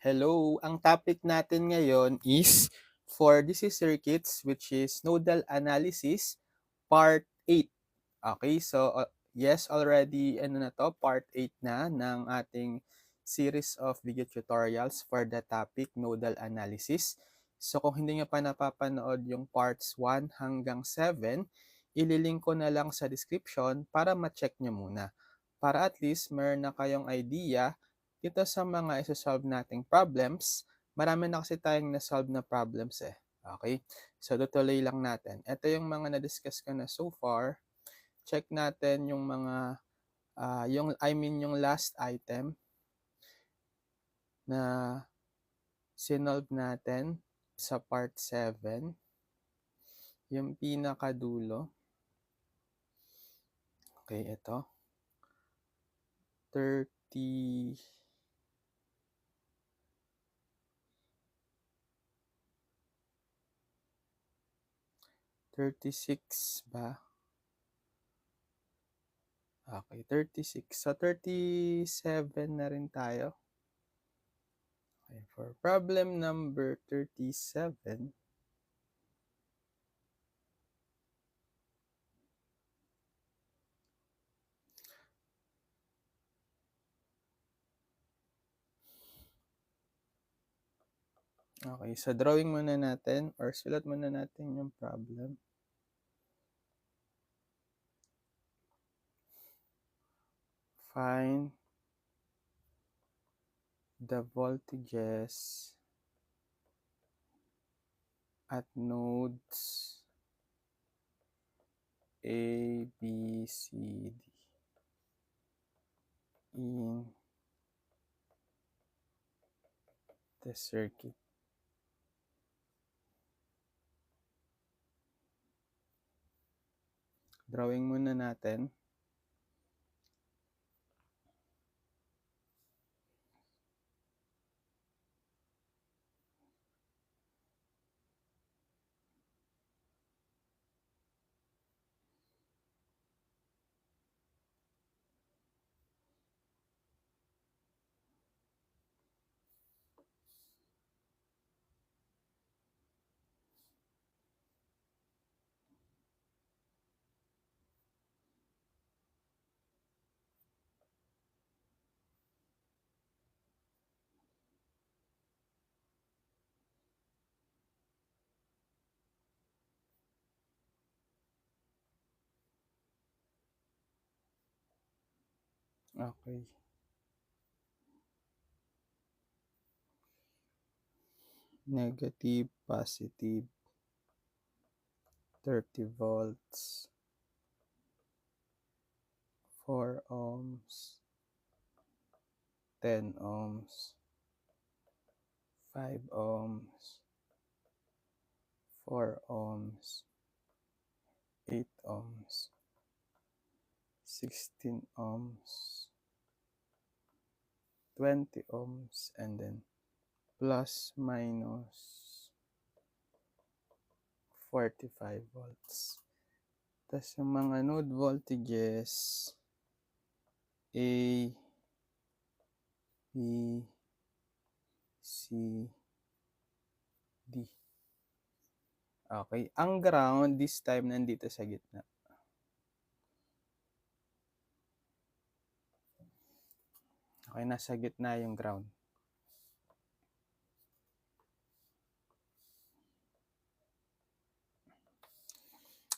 Hello, ang topic natin ngayon is for DC circuits which is nodal analysis part 8. Okay, so yes, already part 8 na ng ating series of video tutorials for the topic nodal analysis. So kung hindi nyo pa napapanood yung parts 1 hanggang 7, ililink ko na lang sa description para ma-check nyo muna. Para at least meron na kayong idea dito sa mga isa-solve nating problems. Marami na kasi tayong na-solve na problems eh. Okay? So, tutuloy lang natin. Ito yung mga na-discuss ko na so far. Check natin yung mga, yung last item na sinolve natin sa part 7. Yung pinakadulo. Okay, ito. 36 ba? Okay, 36. So, 37 na rin tayo. Okay, for problem number 37, okay, so drawing muna natin or sulat muna natin yung problem. Find the voltages at nodes A, B, C, D in the circuit. Drawing muna natin. Okay. Negative, positive, 30 volts, 4 ohms, 10 ohms, 5 ohms, 4 ohms, 8 ohms, 16 ohms, 20 ohms, and then plus minus 45 volts. Tapos yung mga node voltages A, B, C, D. Okay, ang ground this time nandito sa gitna. Okay, nasa gitna yung ground.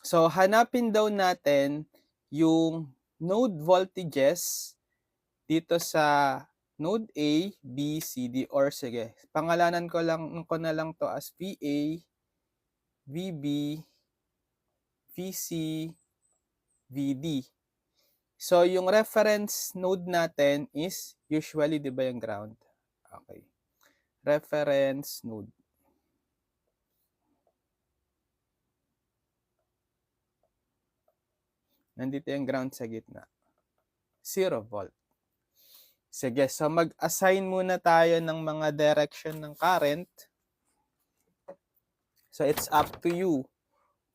So, hanapin daw natin yung node voltages dito sa node A, B, C, D, or sige, pangalanan ko na lang to as VA, VB, VC, VD. So, yung reference node natin is usually, di ba yung ground? Okay. Reference node. Nandito yung ground sa gitna. 0 volt. Sige, so mag-assign muna tayo ng mga direction ng current. So, it's up to you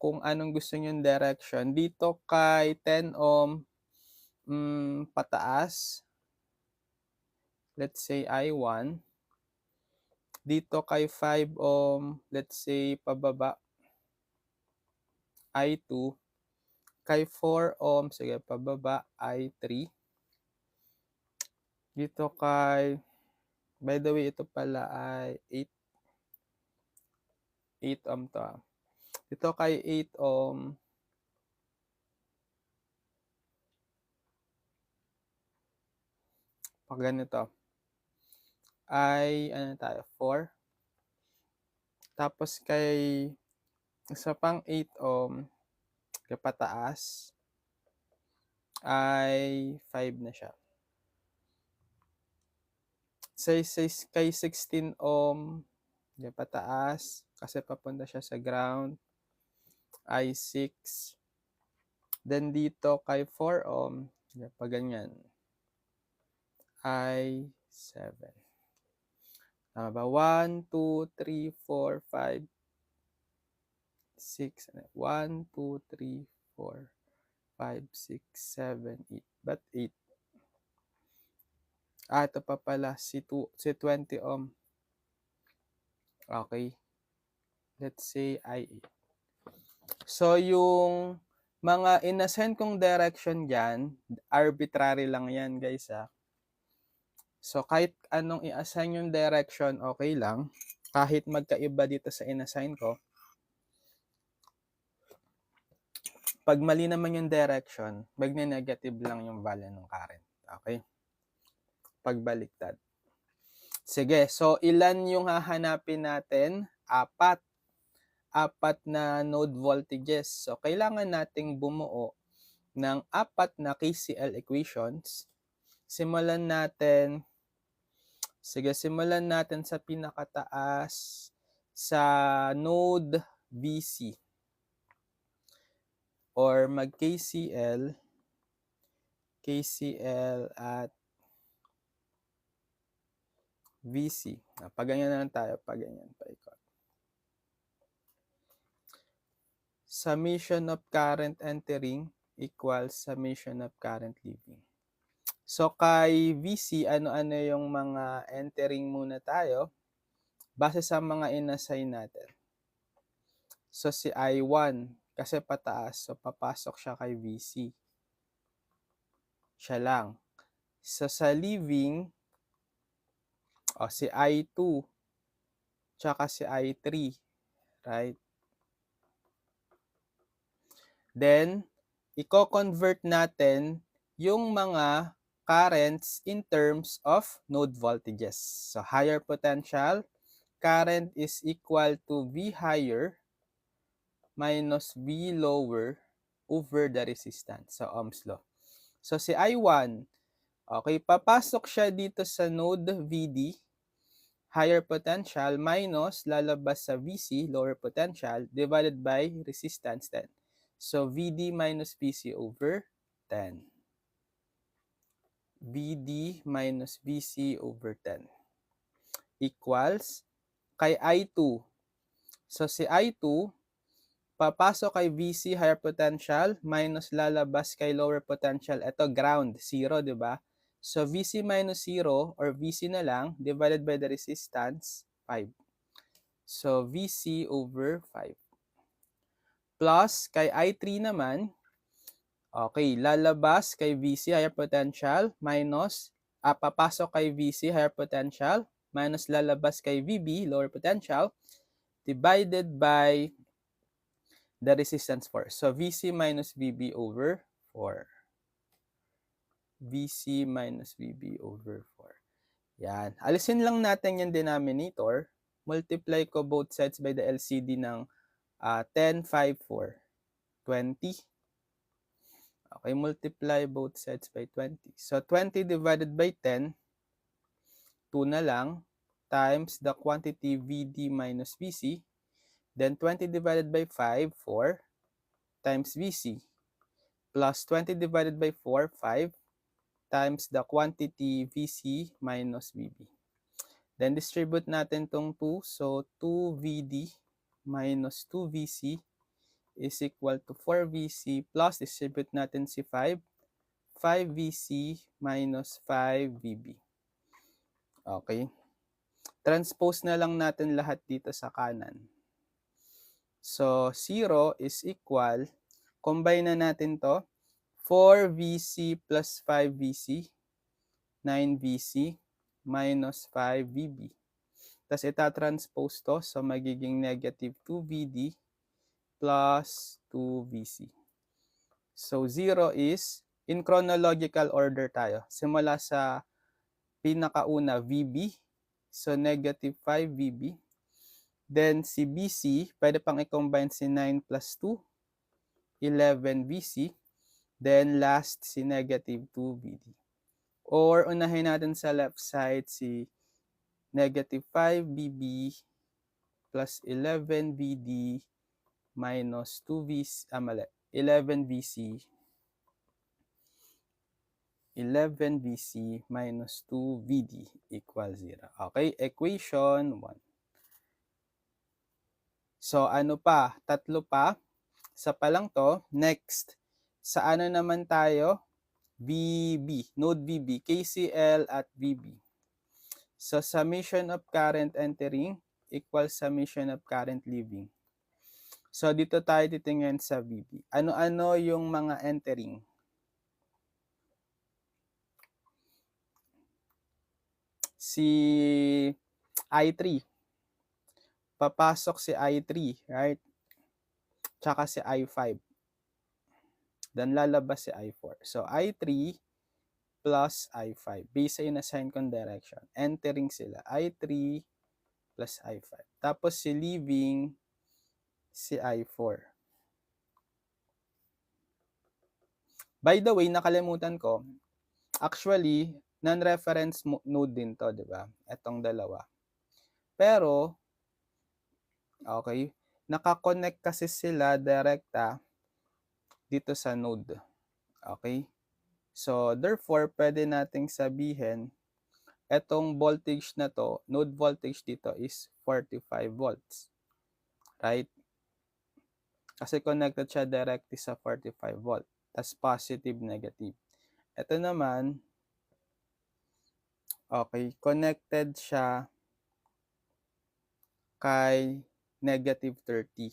kung anong gusto nyo yung direction. Dito kay 10 ohm, pataas. Let's say I1. Dito kay 5 ohm, let's say pababa, I2. Kay 4 ohm, sige, pababa, I3. Dito kay, by the way, ito pala ay 8 ohm to. Dito kay 8 ohm, pag ganito, ay, ano tayo, 4. Tapos kay, isa pang 8 ohm, kay pataas, ay 5 na siya. Kay 16 ohm, kay pataas, kasi papunta siya sa ground, ay 6. Then dito kay 4 ohm, pag ganyan, ay 7. Tama ba? 1, 2, 3, 4, 5, 6. 1, 2, 3, 4, 5, 6, 7, 8. Ba't 8? Ito pa pala, si 20 ohm. Okay. Let's say I8. So, yung mga inassign kong direction dyan, arbitrary lang yan, guys, ha. So, kahit anong i-assign yung direction, okay lang. Kahit magkaiba dito sa inassign ko. Pag mali naman yung direction, magne-negative lang yung value ng current. Okay? Pagbaliktad. Sige, so ilan yung hahanapin natin? 4. 4 na node voltages. So, kailangan nating bumuo ng 4 na KCL equations. Simulan natin sa pinakataas, sa node VC. Or mag-KCL at VC. Pag-ganyan na lang tayo. Pag-ganyan. Paikot. Summation of current entering equals summation of current leaving. So, kay VC, ano-ano yung mga entering muna tayo base sa mga inassign natin. So, si I1, kasi pataas, so papasok siya kay VC. Siya lang. So, sa leaving, si I2, tsaka si I3, right? Then, i-convert natin yung mga currents in terms of node voltages. So, higher potential, current is equal to V higher minus V lower over the resistance. So, Ohm's law. So, si I1, okay, papasok siya dito sa node VD, higher potential, minus lalabas sa VC, lower potential, divided by resistance 10. So, VD minus VC over 10. VD minus VC over 10 equals kay I2. So, si I2, papasok kay VC, higher potential, minus lalabas kay lower potential. Ito, ground, 0, di ba? So, VC minus 0, or VC na lang, divided by the resistance, 5. So, VC over 5. Plus, kay I3 naman, okay, lalabas kay VC, higher potential, minus, papasok kay VC, higher potential, minus lalabas kay VB, lower potential, divided by the resistance 4. So, VC minus VB over 4. VC minus VB over 4. Yan. Alisin lang natin yung denominator. Multiply ko both sides by the LCD ng 10, 5, 4. 20. Okay, multiply both sides by 20. So, 20 divided by 10, 2 na lang, times the quantity VD minus VC. Then, 20 divided by 5, 4, times VC. Plus 20 divided by 4, 5, times the quantity VC minus VB. Then, distribute natin tong 2. So, 2VD minus 2VC is equal to 4VC plus distribute natin si 5. 5VC minus 5VB. Okay. transpose na lang natin lahat dito sa kanan. So, 0 is equal, combine na natin to, 4VC plus 5VC, 9VC minus 5VB. Tapos itatranspose to, so magiging negative 2VD plus 2VC. So, 0 is, in chronological order tayo. Simula sa pinakauna, VB. So, negative 5VB. Then, si BC, pwede pang i-combine si 9 plus 2, 11VC. Then, last, si negative 2VD. Or, unahin natin sa left side si negative 5VB plus 11VD minus 2VC, mali, 11VC 11VC minus 2VD equals 0. Okay, equation 1. So, ano pa? Tatlo pa. Sa pa lang to. Next, sa ano naman tayo? VB, node VB, KCL at VB. So, summation of current entering equals summation of current leaving. So, dito tayo titingin sa VB. Ano-ano yung mga entering? Si I3. Papasok si I3, right? Tsaka si I5. Then lalabas si I4. So, I3 plus I5. Based sa inassign kong direction. Entering sila. I3 plus I5. Tapos si leaving si I4. By the way, nakalimutan ko. Actually, non-reference node din to, di ba? Etong dalawa. Pero, okay, nakakonect kasi sila direkta dito sa node. Okay? So, therefore, pwede nating sabihin, etong voltage na to, node voltage dito is 45 volts. Right? Kasi connected siya directly sa 45 volt. Tas positive, negative. Ito naman, okay, connected siya kay negative 30.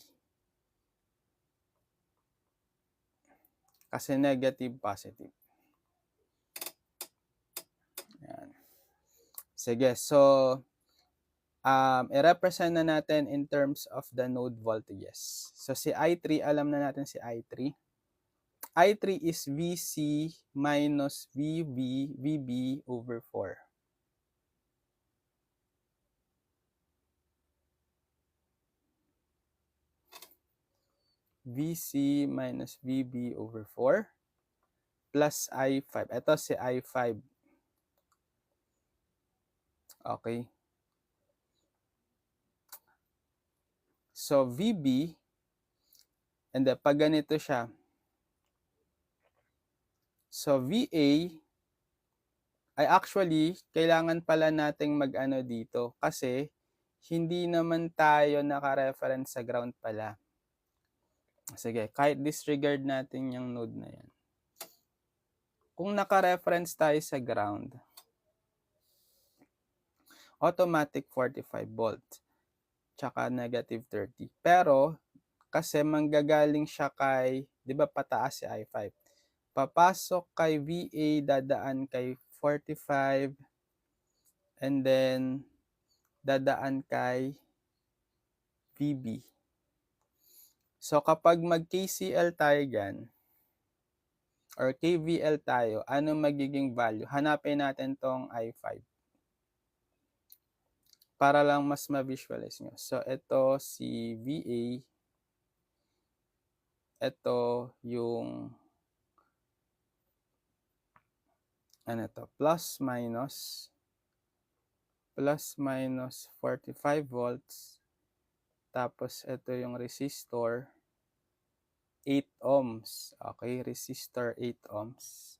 Kasi negative, positive. Yan. Sige, so, i-represent na natin in terms of the node voltages. So, si I3, alam na natin si I3. I3 is VC minus VB over 4. VC minus VB over 4 plus I5. Ito si I5. Okay. So, VB, and then pag ganito siya, so VA, ay actually, kailangan pala nating mag-ano dito kasi hindi naman tayo naka-reference sa ground pala. Sige, kahit disregard natin yung node na yan. Kung naka-reference tayo sa ground, automatic 45 volts, tsaka negative 30. Pero, kasi manggagaling siya kay, di ba pataas si I5. Papasok kay VA, dadaan kay 45, and then dadaan kay VB. So, kapag mag-KCL tayo dyan, or KVL tayo, ano magiging value? Hanapin natin tong I5. Para lang mas ma-visualize nyo. So, ito si VA. Ito yung ano to, plus minus 45 volts. Tapos, ito yung resistor, 8 ohms. Okay, resistor 8 ohms.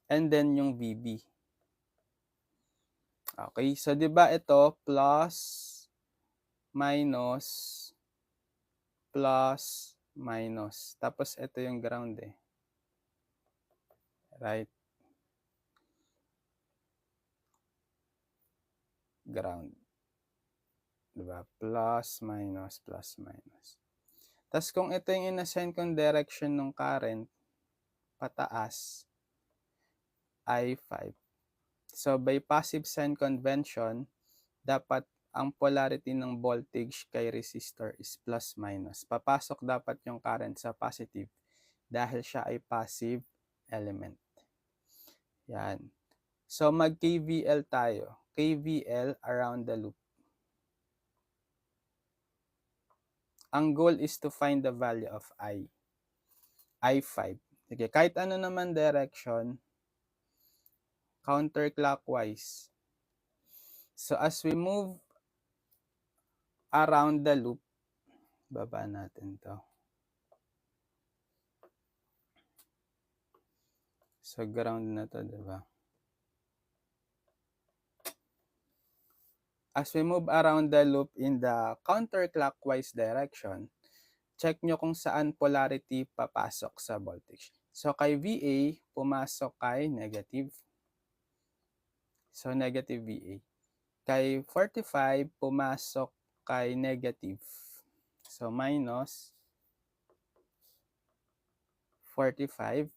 And then, yung VB. Okay, so, di ba ito, plus, minus, plus, minus. Tapos, ito yung ground eh. Right? ground. Diba? Plus, minus, plus, minus. Tapos kung ito yung inassign kong direction ng current, pataas, I5. So, by passive sign convention, dapat ang polarity ng voltage kay resistor is plus minus. Papasok dapat yung current sa positive dahil siya ay passive element. Yan. So, mag-KVL tayo. KVL around the loop. Ang goal is to find the value of I. I5. Sige, kahit ano naman direction, counterclockwise. So, as we move around the loop, baba natin to. So, ground na to, diba? As we move around the loop in the counterclockwise direction, check nyo kung saan polarity papasok sa voltage. So, kay VA, pumasok kay negative. So, negative VA. Kay 45, pumasok kay negative. So, minus 45.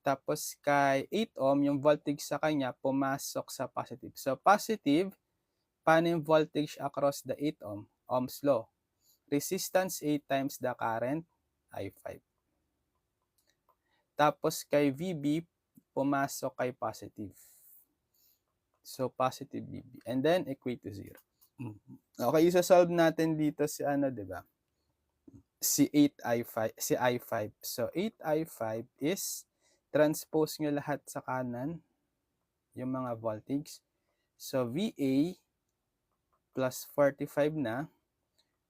Tapos, kay 8 ohm, yung voltage sa kanya, pumasok sa positive. So, positive, paano yung voltage across the 8 ohm? Ohm's law. Resistance 8 times the current, I5. Tapos kay VB, pumasok kay positive. So, positive VB. And then, equate to 0. Okay, isa-solve natin dito si ano, diba? Si 8I5, si I5. So, 8I5 is, transpose nyo lahat sa kanan, yung mga voltage. So, VA plus 45 na,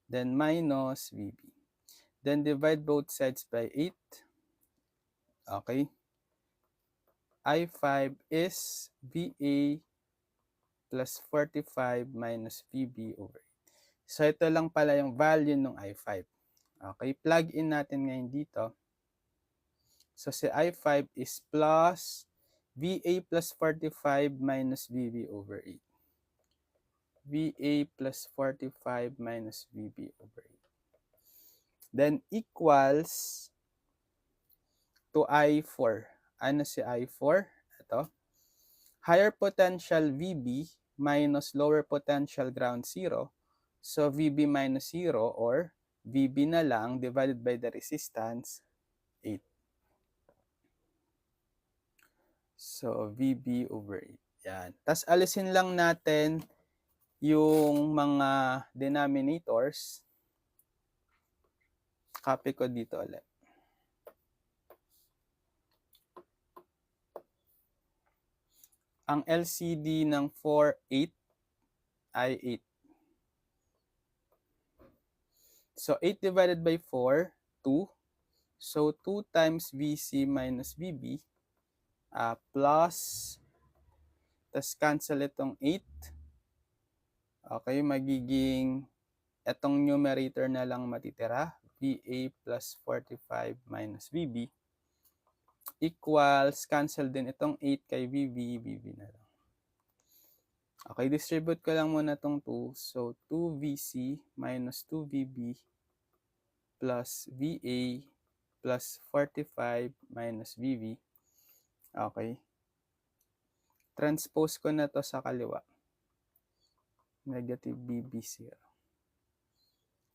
then minus VB. Then divide both sides by 8. Okay. I5 is VA plus 45 minus VB over 8. So, ito lang pala yung value ng I5. Okay. Plug in natin ngayon dito. So, si I5 is plus VA plus 45 minus VB over 8. VA plus 45 minus VB over 8. Then, equals to I4. Ano si I4? Ito. Higher potential VB minus lower potential ground 0. So, VB minus 0 or VB na lang divided by the resistance, 8. So, VB over 8. Yan. Tapos, alisin lang natin yung mga denominators. Copy ko dito ulit. Ang LCD ng 4, 8 ay 8. So, 8 divided by 4, 2. So, 2 times VC minus VB plus, tas cancel itong 8. Okay, magiging itong numerator na lang matitira. VA plus 45 minus VB equals, cancel din itong 8 kay VB, VB na lang. Okay, distribute ko lang muna itong 2. So, 2VC minus 2VB plus VA plus 45 minus VB. Okay. Transpose ko na to sa kaliwa. Negative VB0.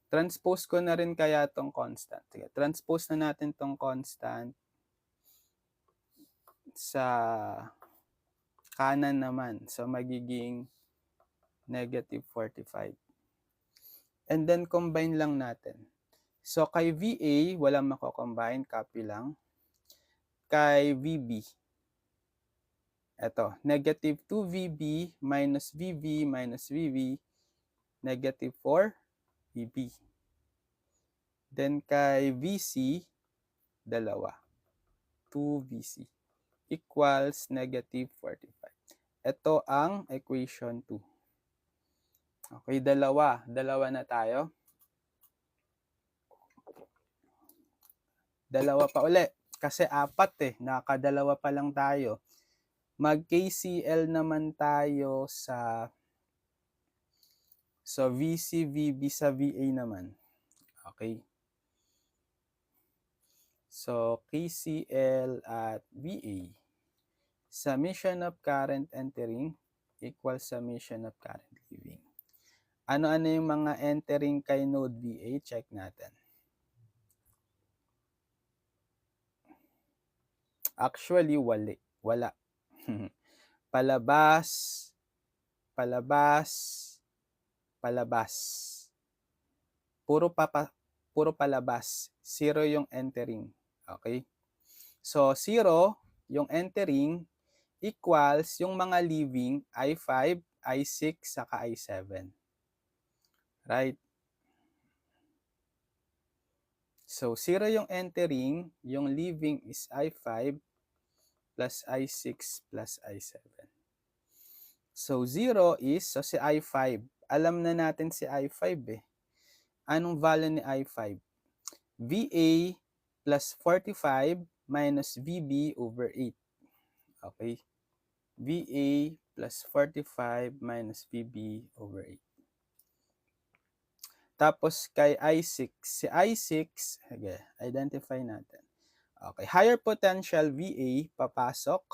Transpose ko na rin kaya itong constant. Sige, transpose na natin itong constant sa kanan naman. So, magiging negative 45. And then, combine lang natin. So, kay VA, walang mako-combine. Copy lang. Kay VB, eto, negative 2VB minus VB minus VB, negative 4VB. Then, kay VC, dalawa. 2VC equals negative 45. Ito ang equation 2. Okay, dalawa. Dalawa na tayo. Dalawa pa uli. Kasi 4 nakadalawa pa lang tayo. Mag-KCL naman tayo sa So, VC, VB sa VA naman. Okay. So, KCL at VA. Summation of current entering equals summation of current leaving. Ano-ano yung mga entering kay node VA? Check natin. Actually, wala. Palabas, palabas, palabas. Puro palabas. 0 yung entering. Okay? So, 0 yung entering equals yung mga leaving I5, I6, saka I7. Right? So, 0 yung entering, yung leaving is I5 plus I6 plus I7. So, 0 is, so si I5. Alam na natin si I5 eh. Anong value ni I5? VA plus 45 minus VB over 8. Okay? VA plus 45 minus VB over 8. Tapos kay I6, si I6, okay, identify natin. Okay, higher potential VA papasok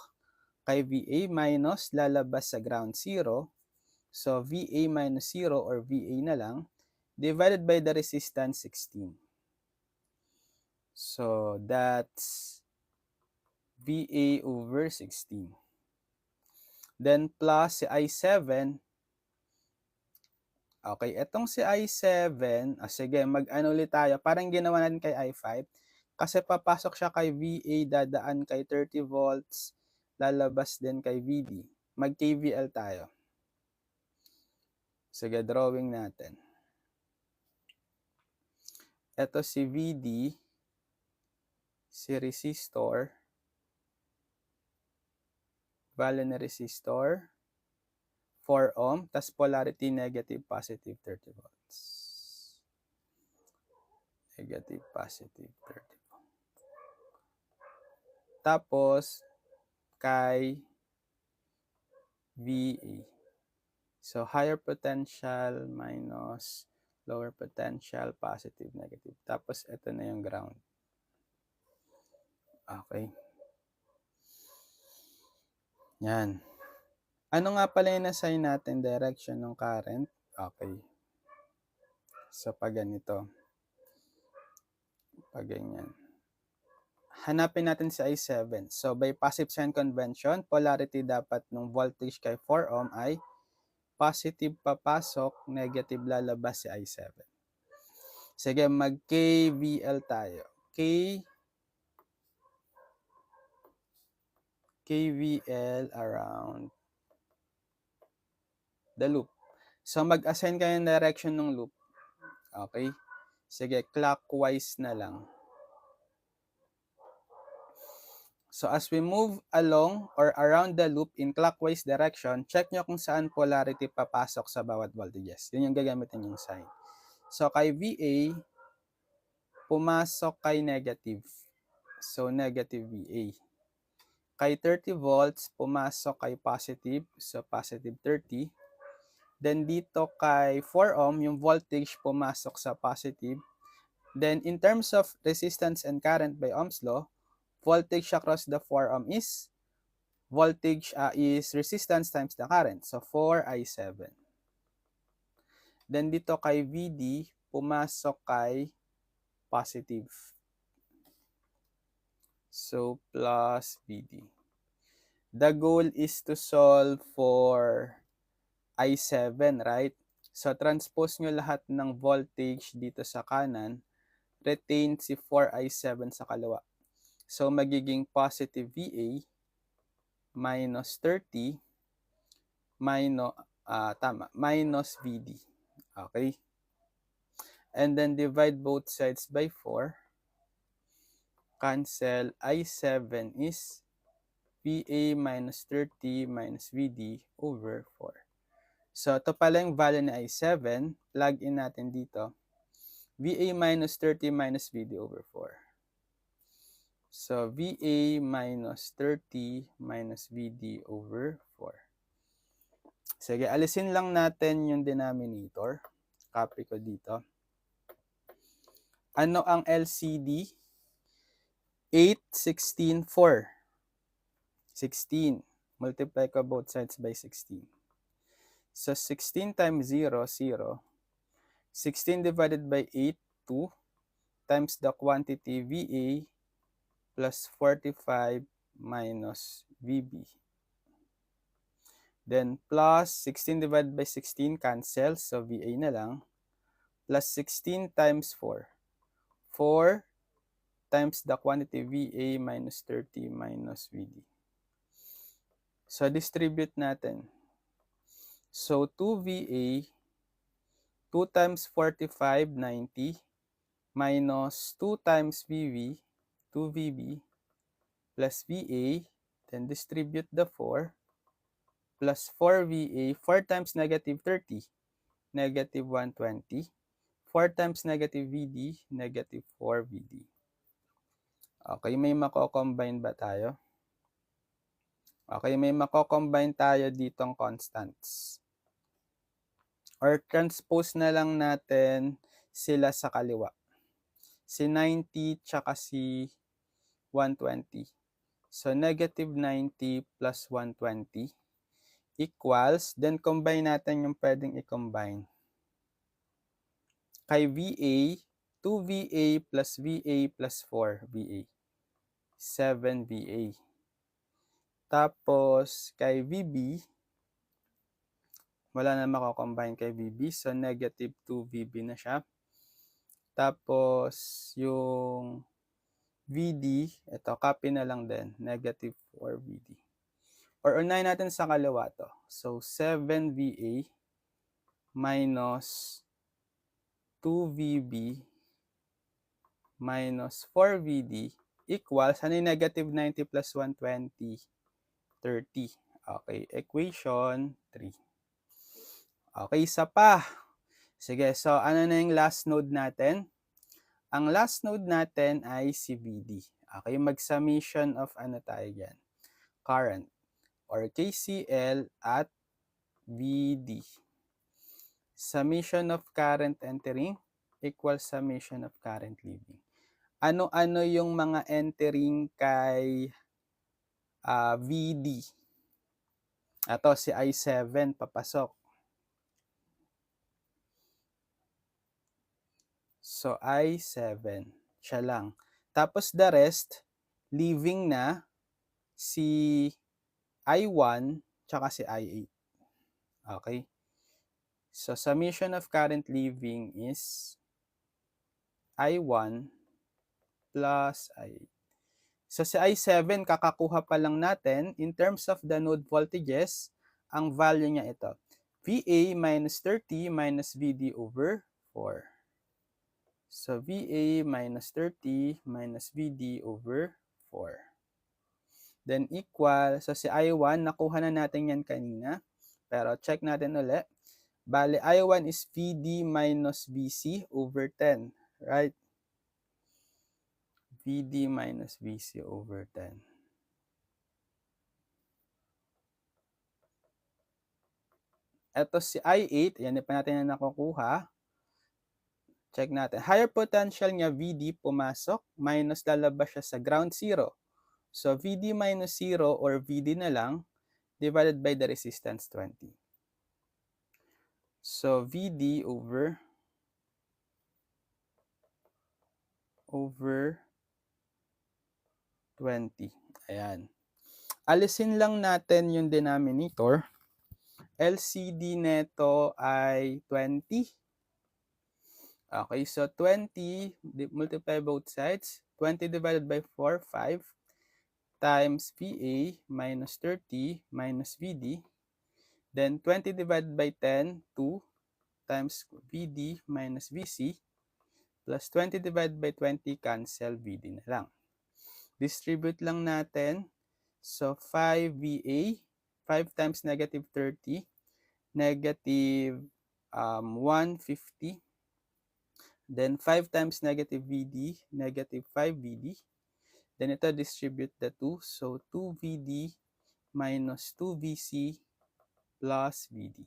kay VA minus lalabas sa ground 0. So VA minus 0 or VA na lang divided by the resistance 16. So that's VA over 16. Then plus si I7. Okay, etong si I7, sige, mag-ano ulit tayo. Parang ginawa natin kay I5. Kasi papasok siya kay VA, dadaan kay 30 volts, lalabas din kay VD. Mag-KVL tayo. Sige, drawing natin. Ito si VD, si resistor, value na resistor, 4 ohm, tas polarity negative, positive 30 volts. Negative, positive 30 volts. Tapos, kay VA. So, higher potential minus lower potential, positive, negative. Tapos, ito na yung ground. Okay. Yan. Ano nga pala yung na-assign natin direction ng current? Okay. So, pag ganito. Pag ganyan. Hanapin natin si I7. So, by passive sign convention, polarity dapat ng voltage kay 4 ohm ay positive papasok, negative lalabas si I7. Sige, mag-KVL tayo. KVL around the loop. So, mag-assign kayo ng direction ng loop. Okay? Sige, clockwise na lang. So, as we move along or around the loop in clockwise direction, check nyo kung saan polarity papasok sa bawat voltages. Yun yung gagamitin yung sign. So, kay VA, pumasok kay negative. So, negative VA. Kay 30 volts, pumasok kay positive. So, positive 30. Then, dito kay 4 ohm, yung voltage pumasok sa positive. Then, in terms of resistance and current by Ohm's law, voltage across the 4 ohm is voltage is resistance times the current. So, 4I7. Then, dito kay VD, pumasok kay positive. So, plus VD. The goal is to solve for I7, right? So, transpose nyo lahat ng voltage dito sa kanan, retain si 4I7 sa kaliwa. So, magiging positive VA minus 30 minus VD. Okay? And then, divide both sides by 4. Cancel. I7 is VA minus 30 minus VD over 4. So, ito pala yung value ni I7. Plug in natin dito. VA minus 30 minus VD over 4. So, VA minus 30 minus VD over 4. Sige, alisin lang natin yung denominator. Copy ko dito. Ano ang LCD? 8, 16, 4. 16. Multiply ko both sides by 16. So, 16 times 0, 0. 16 divided by 8, 2. Times the quantity VA plus 45 minus VB. Then, plus 16 divided by 16 cancels. So, VA na lang. Plus 16 times 4. 4 times the quantity VA minus 30 minus VD. So, distribute natin. So, 2VA, 2 times 45, 90, minus 2 times VV, 2VB, plus VA, then distribute the 4, plus 4VA, 4 times negative 30, negative 120, 4 times negative VD, negative 4VD. Okay, may mako-combine ba tayo? Okay, may mako-combine tayo ditong constants. Or transpose na lang natin sila sa kaliwa. Si 90 tsaka si 120. So, negative 90 plus 120 equals, then combine natin yung pwedeng i-combine. Kay VA, 2VA plus VA plus 4VA. 7VA. Tapos, kay VB, wala na mako-combine kay VB. So, negative 2VB na siya. Tapos, yung VD, ito, copy na lang din. Negative 4VD. Or unahin natin sa kaliwa to. So, 7VA minus 2VB minus 4VD equals, ano yung negative 90 plus 120? 30. Okay, equation 3. Okay, isa pa. Sige, so ano na yung last node natin? Ang last node natin ay si VD. Okay, mag-summation of ano tayo dyan? Current or KCL at VD. Summation of current entering equals summation of current leaving. Ano-ano yung mga entering kay VD? Ito, si I7 papasok. So, I7. Siya lang. Tapos the rest, leaving na si I1 tsaka si I8. Okay? So, summation of current leaving is I1 plus I8. So, si I7, kakakuha pa lang natin. In terms of the node voltages, ang value niya ito. VA minus 30 minus VD over 4. So, VA minus 30 minus VD over 4. Then, equal. So, si I1, nakuha na natin yan kanina. Pero, check natin ulit. Bale, I1 is VD minus VC over 10. Right? VD minus VC over 10. Ito si I8. Yan pa natin na nakukuha. Check natin. Higher potential niya, VD, pumasok. Minus lalabas siya sa ground zero. So, VD minus 0 or VD na lang divided by the resistance 20. So, VD over 20. Ayan. Alisin lang natin yung denominator. LCD neto ay 20. Okay, so 20, multiply both sides. 20 divided by 4, 5. Times VA minus 30 minus VD. Then 20 divided by 10, 2. Times VD minus VC. Plus 20 divided by 20, cancel VD na lang. Distribute lang natin. So, 5VA, 5 times negative 30, negative 150. Then, 5 times negative VD, negative 5VD. Then, ito distribute the 2. So, 2VD minus 2VC plus VD.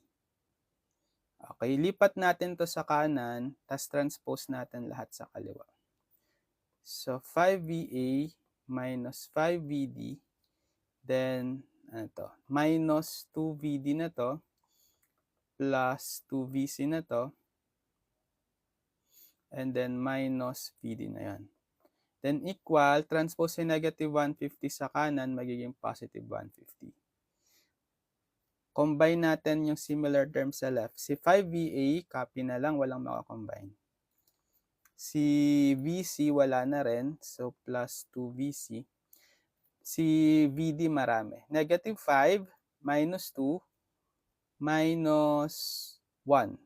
Okay, lipat natin to sa kanan, tas transpose natin lahat sa kaliwa. So, 5VA minus 5VD, then, ano to, minus 2VD na to, plus 2VC na to, and then minus VD na yan. Then equal, transpose yung negative 150 sa kanan, magiging positive 150. Combine natin yung similar terms sa left. Si 5VA, copy na lang, walang makakombine. Si VC, wala na rin. So, plus 2VC. Si VD, marami. Negative 5 minus 2 minus 1.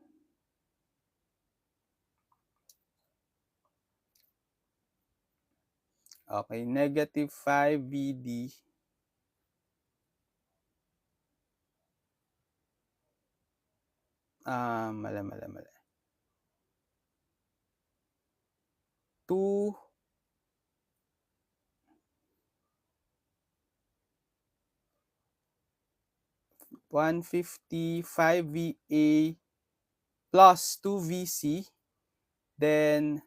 Okay, negative 5 VD. Mali. 2 155 VA plus 2 VC, then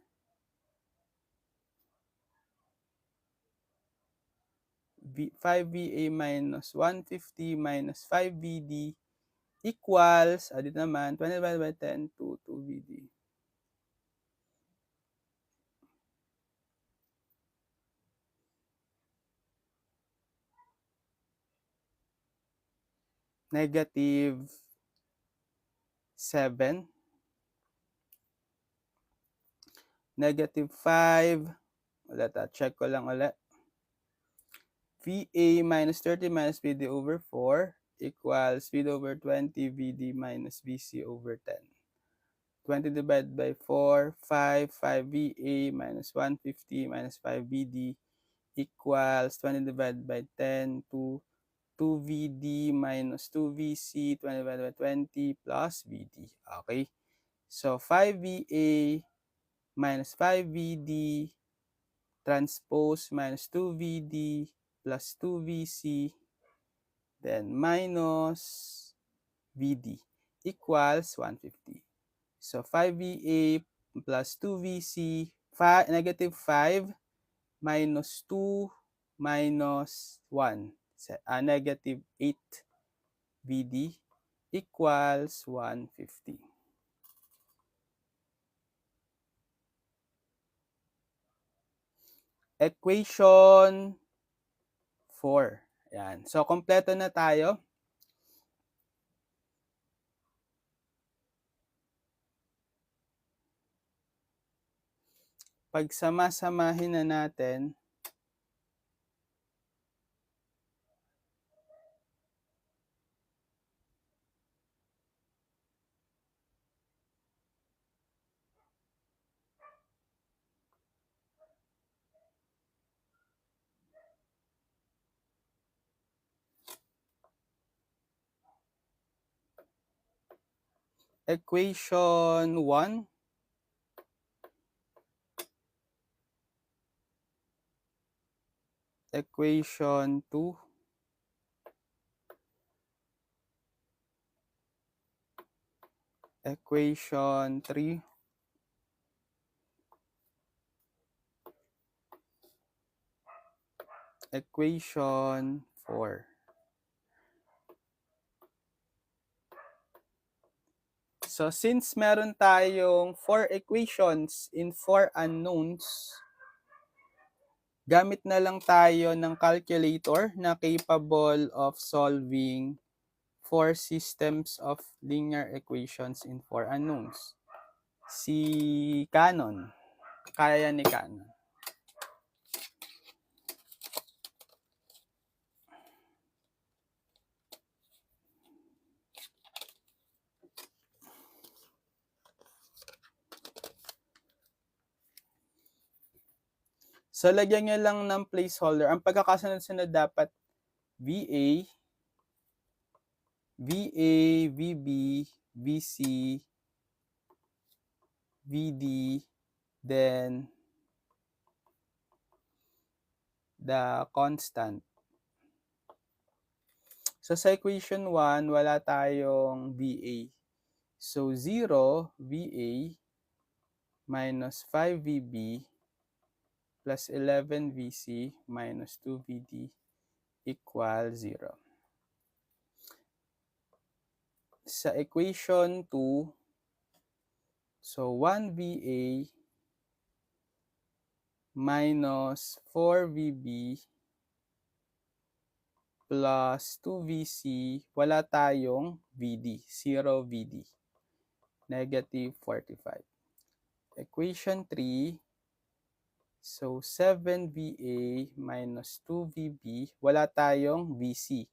5 VA minus 150 minus 5 VD equals, dito naman, 20 divided by 10 to 2 VD. Negative 7. Negative 5. Ulit, check ko lang ulit. VA minus 30 minus VD over 4 equals VD over 20 VD minus VC over 10. 20 divided by 4, 5 VA minus 150 minus 5 VD equals 20 divided by 10 to 2 VD minus 2 VC, 20 divided by 20 plus VD. Okay? So, 5 VA minus 5 VD transpose minus 2 VD plus 2 VC, then minus VD equals 150. So, 5 VA plus 2 VC, negative 5 minus 2 minus 1, negative 8 VD equals 150. Equation 4. Yan. So, kompleto na tayo. Pagsama-samahin na natin, equation 1, equation 2, equation 3, equation 4. So, since meron tayong 4 equations in 4 unknowns, gamit na lang tayo ng calculator na capable of solving 4 systems of linear equations in 4 unknowns. Si Canon, kaya ni Canon. So, lagyan nyo lang ng placeholder. Ang pagkakasunod-sunod dapat VA, VB, VC, VD, then the constant. So, sa equation 1, wala tayong VA. So, 0 VA minus 5 VB plus 11 VC minus 2 VD equal 0. Sa equation 2, so 1 VA minus 4 VB plus 2 VC, wala tayong VD, 0 VD, negative 45. Equation 3, so 7 VA minus 2 VB, wala tayong VC.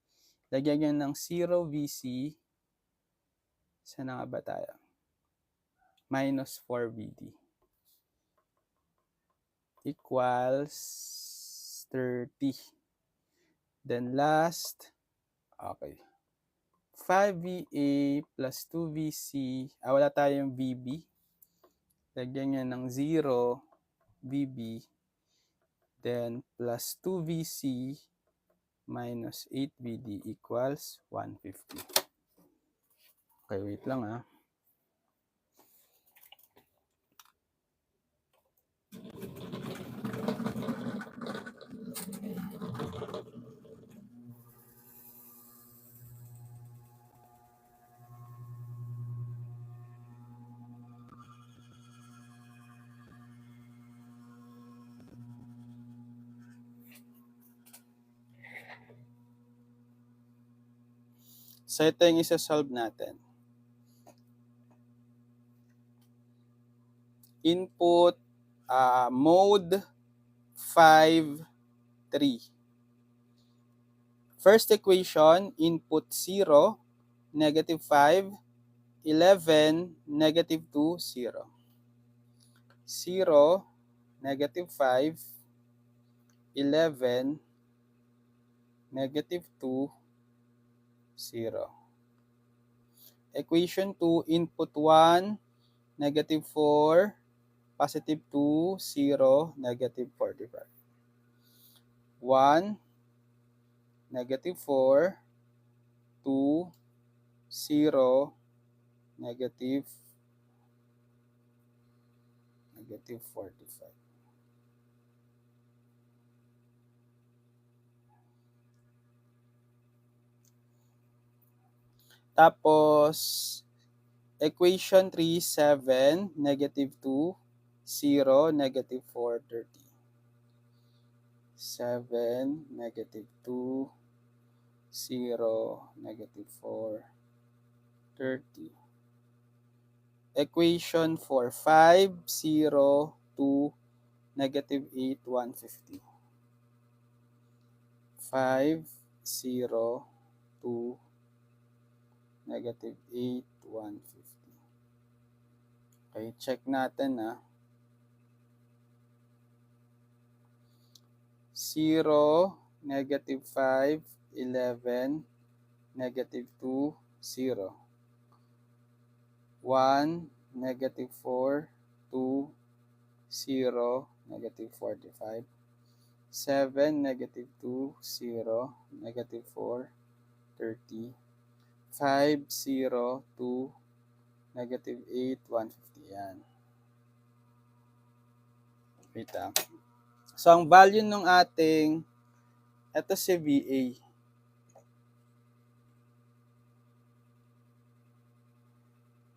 Lagyan nyo ng 0 VC, saan na nga ba tayo? Minus 4 VD equals 30. Then last, okay. 5 VA plus 2 VC, wala tayong VB. Lagyan nyo ng 0 VB. Then plus 2 VC minus 8 VD equals 150. Okay, wait lang ah. So ito yung isa-solve natin. Input mode 5, 3. First equation, input 0, negative 5, 11, negative 2, 0. 0, negative 5, 11, negative 2, 0. Equation 2, input 1, negative 4, positive 2, 0, negative 45. 1, negative 4, 2, 0, negative 45. Tapos, equation 3, 7, negative 2, 0, negative 4, 30. 7, negative 2, 0, negative 4, 30. Equation 4, 5, 0, 2, negative 8, 150. 5, 0, 2, negative 8, 150. Okay, check natin ah. 0, negative 5, 11, negative 2, 0. 1, negative 4, 2, 0, negative 45. 7, negative 2, 0, negative 4, 30. 5, 0, 2, negative 8, 150. Yan. Wait lang. So, ang value ng ating, ito si VA.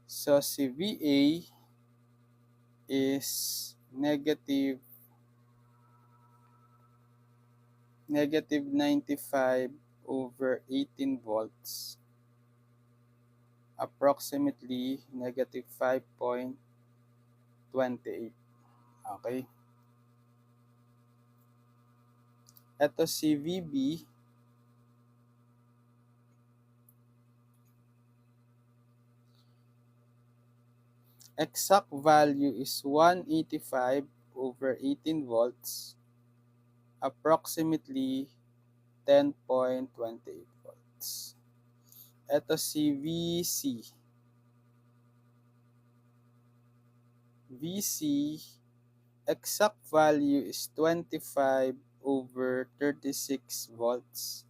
So, si VA is negative 95 over 18 volts. Approximately negative 5.28. Okay. Ito si VB. Exact value is 185 over 18 volts. Approximately 10.28 volts. Ito si VC. VC, exact value is 25 over 36 volts.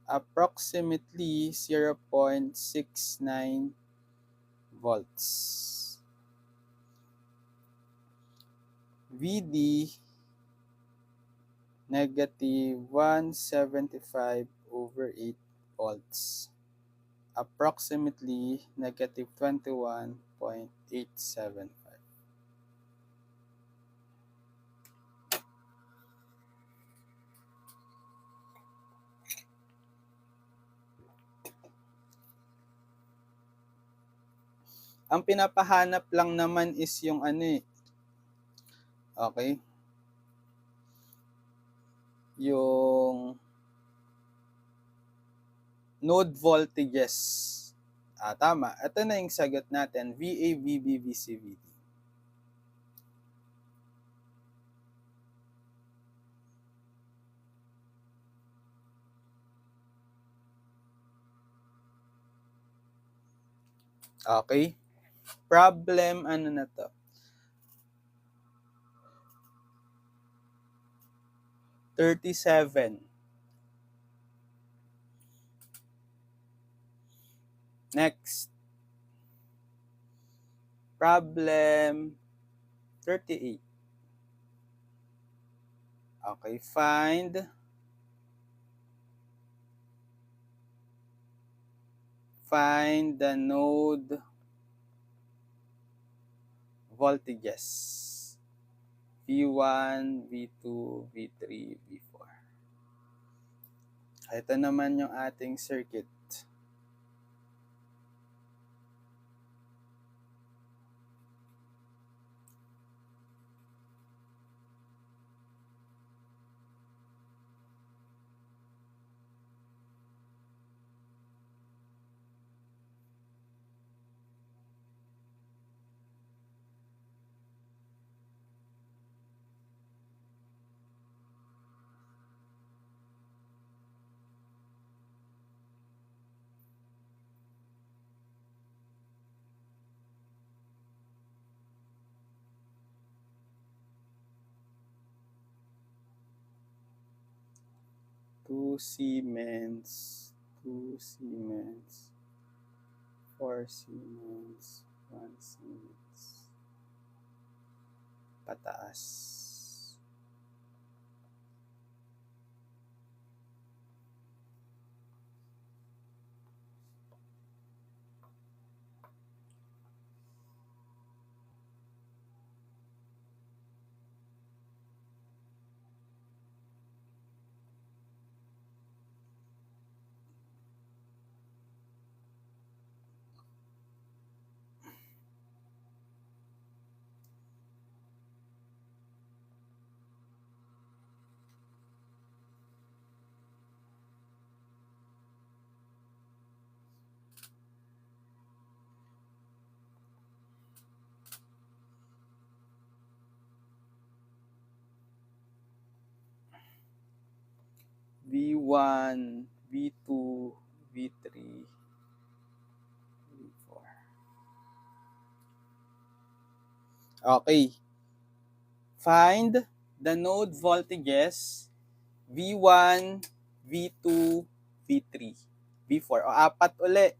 approximately 0.69 volts. VD negative 175 over 8 volts. Approximately negative 21.875. Ang pinapahanap lang naman is yung ano eh. Okay? Yung node voltages. Tama. Ito na yung sagot natin. VA, VB, VC, VD. Okay? Problem, ano na to? 37. Next. Problem 38. Okay, find the node voltages. V1, V2, V3, V4. Ito naman yung ating circuit. Two Siemens, 4 Siemens, 1 Siemens. Pataas. V1, V2, V3, V4. Okay. Find the node voltages V1, V2, V3, V4. O, apat uli.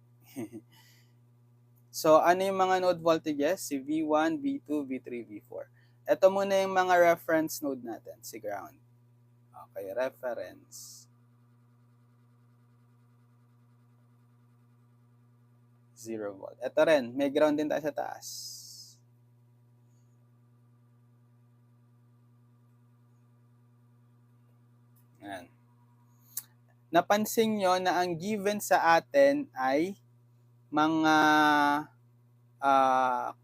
So, ano yung mga node voltages? Si V1, V2, V3, V4. Ito muna yung mga reference node natin, si ground. Okay, reference. 0 volt. Ito rin, may ground din tayo sa taas. Yan. Napansin nyo na ang given sa atin ay mga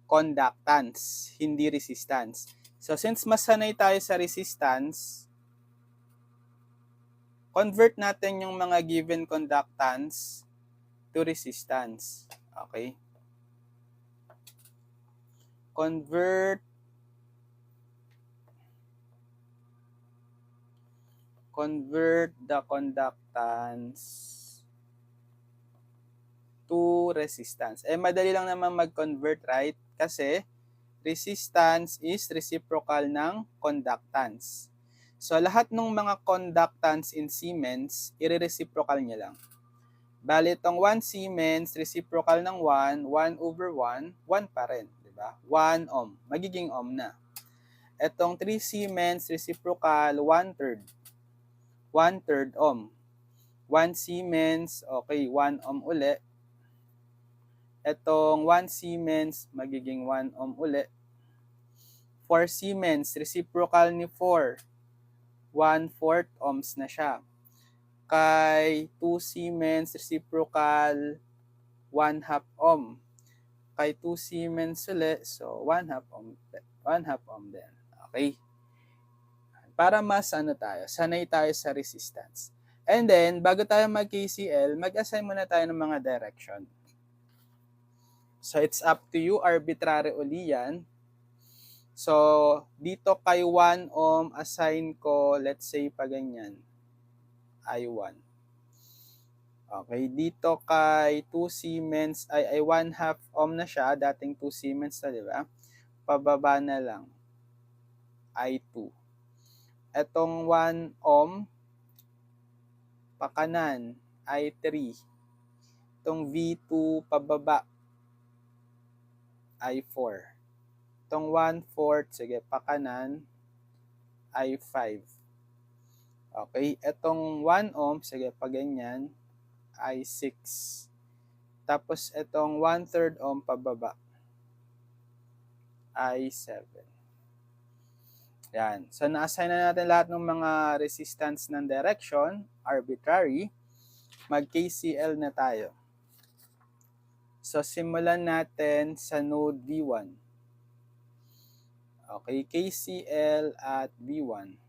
conductance, hindi resistance. So, since masanay tayo sa resistance, convert natin yung mga given conductance to resistance. Okay? Convert the conductance to resistance. Madali lang naman mag-convert, right? Kasi resistance is reciprocal ng conductance. So, lahat ng mga conductance in Siemens, i-reciprocal niya lang. Bali, itong 1 Siemens, reciprocal ng 1, 1 over 1, 1 pa rin. Diba? 1 ohm. Magiging ohm na. Itong 3 Siemens, reciprocal, 1/3. 1/3 ohm. 1 Siemens, okay, 1 ohm uli. Itong 1 Siemens, magiging 1 ohm uli. 4 Siemens, reciprocal ni 4, 1/4 ohms na siya. Kay 2 Siemens, reciprocal, 1/2 ohm. Kay 2 Siemens ulit, so 1/2 ohm, 1/2 ohm din. Okay? Para mas sanay tayo sa resistance. And then, bago tayo mag-KCL, mag-assign muna tayo ng mga direction. So, it's up to you, arbitrary uli yan. So, dito kay 1 ohm, assign ko, let's say, pa ganyan, I1. Okay, dito kay 2 Siemens, ay 1/2 ohm na siya, dating 2 Siemens na, di ba? Pababa na lang, I2. Etong 1 ohm, pakanan, I3. Itong V2, pababa, I4. Itong 1/4, sige, pakanan, I5. Okay, itong 1 ohm, sige, pag ganyan, I6. Tapos itong 1/3 ohm pababa, I7. Yan. So, na-assign na natin lahat ng mga resistance ng direction, arbitrary. Mag-KCL na tayo. So, simulan natin sa node V1. Okay, KCL at V1.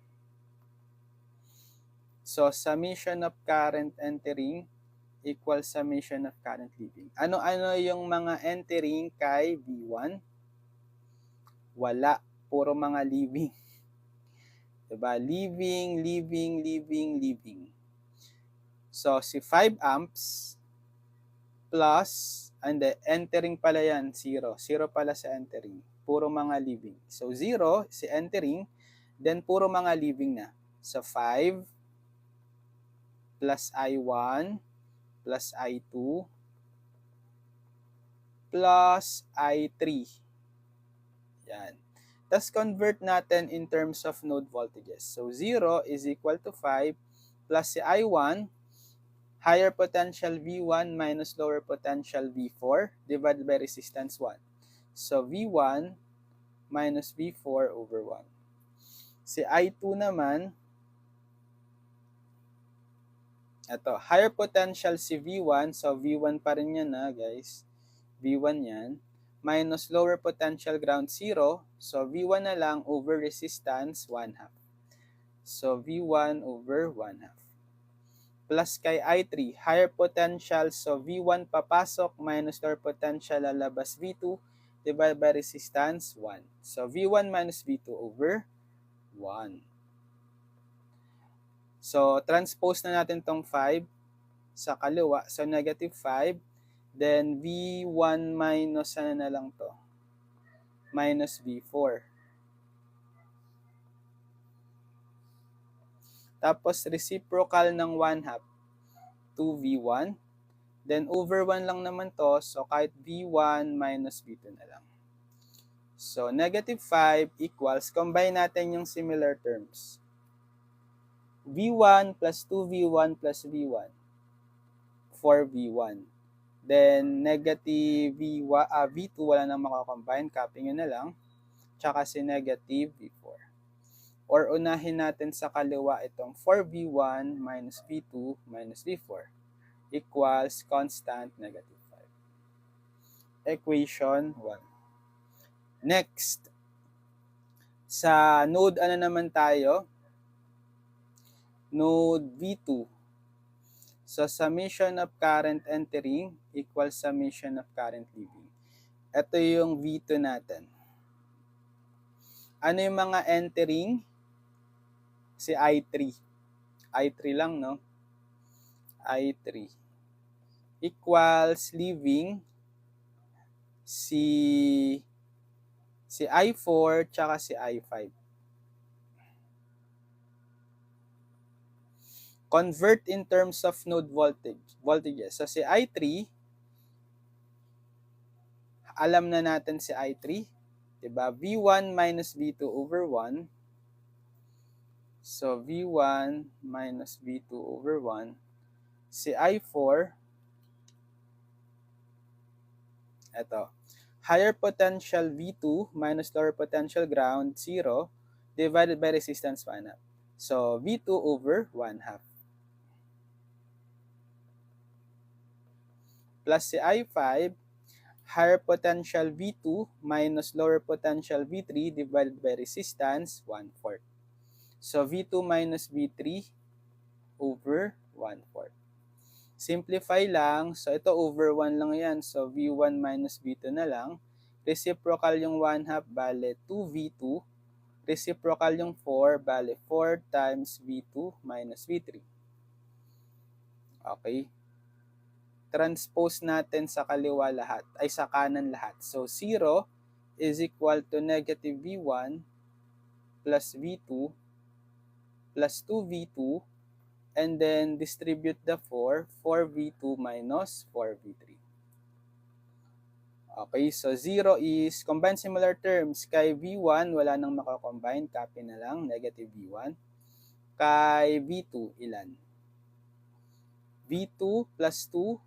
So, summation of current entering equals summation of current leaving. Ano-ano yung mga entering kay V1? Wala. Puro mga leaving. Diba? Leaving, leaving, leaving, leaving. So, si 5 amps plus, entering pala yan, 0. 0 pala sa entering. Puro mga leaving. So, 0, si entering, then puro mga leaving na. So, 5 plus I1 plus I2 plus I3. Yan. Tapos convert natin in terms of node voltages. So 0 is equal to 5 plus si I1, higher potential V1 minus lower potential V4 divided by resistance 1. So V1 minus V4 over 1. Si I2 naman, ito, higher potential si V1, so V1 pa rin yan guys. V1 yan. Minus lower potential ground 0. So, V1 na lang over resistance 1/2. So, V1 over 1/2. Plus kay I3, higher potential. So, V1 papasok minus lower potential lalabas V2 divided by resistance 1. So, V1 minus V2 over 1. So, transpose na natin tong 5 sa kaliwa. So, negative 5. Then, V1 minus ano na lang to? Minus V4. Tapos, reciprocal ng 1/2, 2V1. Then, over 1 lang naman to. So, kahit V1 minus V2 na lang. So, negative 5 equals, combine natin yung similar terms. V1 plus 2V1 plus V1. 4V1. Then, negative V2, wala nang makakombine. Copy nyo na lang. Tsaka si negative V4. Or unahin natin sa kaliwa itong 4V1 minus V2 minus V4 equals constant negative 5. Equation 1. Next, sa node ano naman tayo? Node V2. So, summation of current entering equals summation of current leaving. Ito yung V2 natin. Ano yung mga entering? Si I3. I3 lang, no? I3 equals leaving si I4 tsaka si I5. convert in terms of node voltages. So si I3, alam na natin si I3, diba? V1 minus V2 over 1. So V1 minus V2 over 1. Si I4, eto, higher potential V2 minus lower potential ground 0 divided by resistance 1 half. So V2 over 1 half. Plus si I5, higher potential V2 minus lower potential V3 divided by resistance 1/4. So V2 minus V3 over 1/4. Simplify lang. So ito over 1 lang yan. So V1 minus V2 na lang. Reciprocal yung 1 half, bale 2V2. Reciprocal yung 4, bale 4 times V2 minus V3. Okay. Transpose natin sa kaliwa lahat, ay sa kanan lahat. So 0 is equal to negative V1 plus V2 plus 2V2, and then distribute the 4, 4V2 minus 4V3. Okay, so 0 is combine similar terms. Kay V1, wala nang makakombine, copy na lang, negative V1. Kay V2, ilan? V2 plus 2,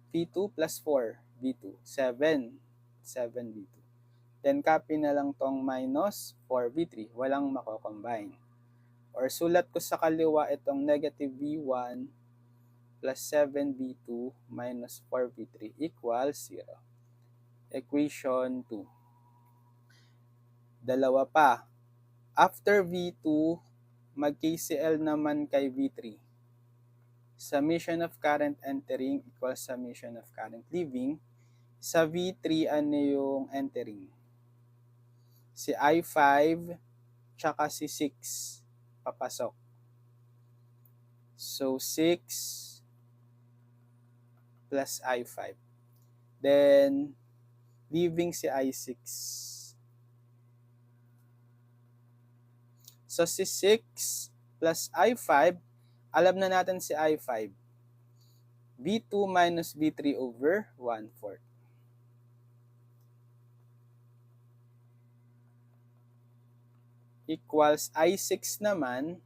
V2 plus 4, V2, 7, 7V2. Then copy na lang tong minus 4V3, walang mako-combine. Or sulat ko sa kaliwa itong negative V1 plus 7V2 minus 4V3 equals 0. Equation 2. Dalawa pa. After V2, mag-KCL naman kay V3. Summation of current entering equals summation of current leaving. Sa V3, ano yung entering? Si I5 tsaka si 6 papasok. So 6 plus I5. Then leaving si I6. So si 6 plus I5, alam na natin si I5. V2 minus V3 over 1/4. Equals I6 naman.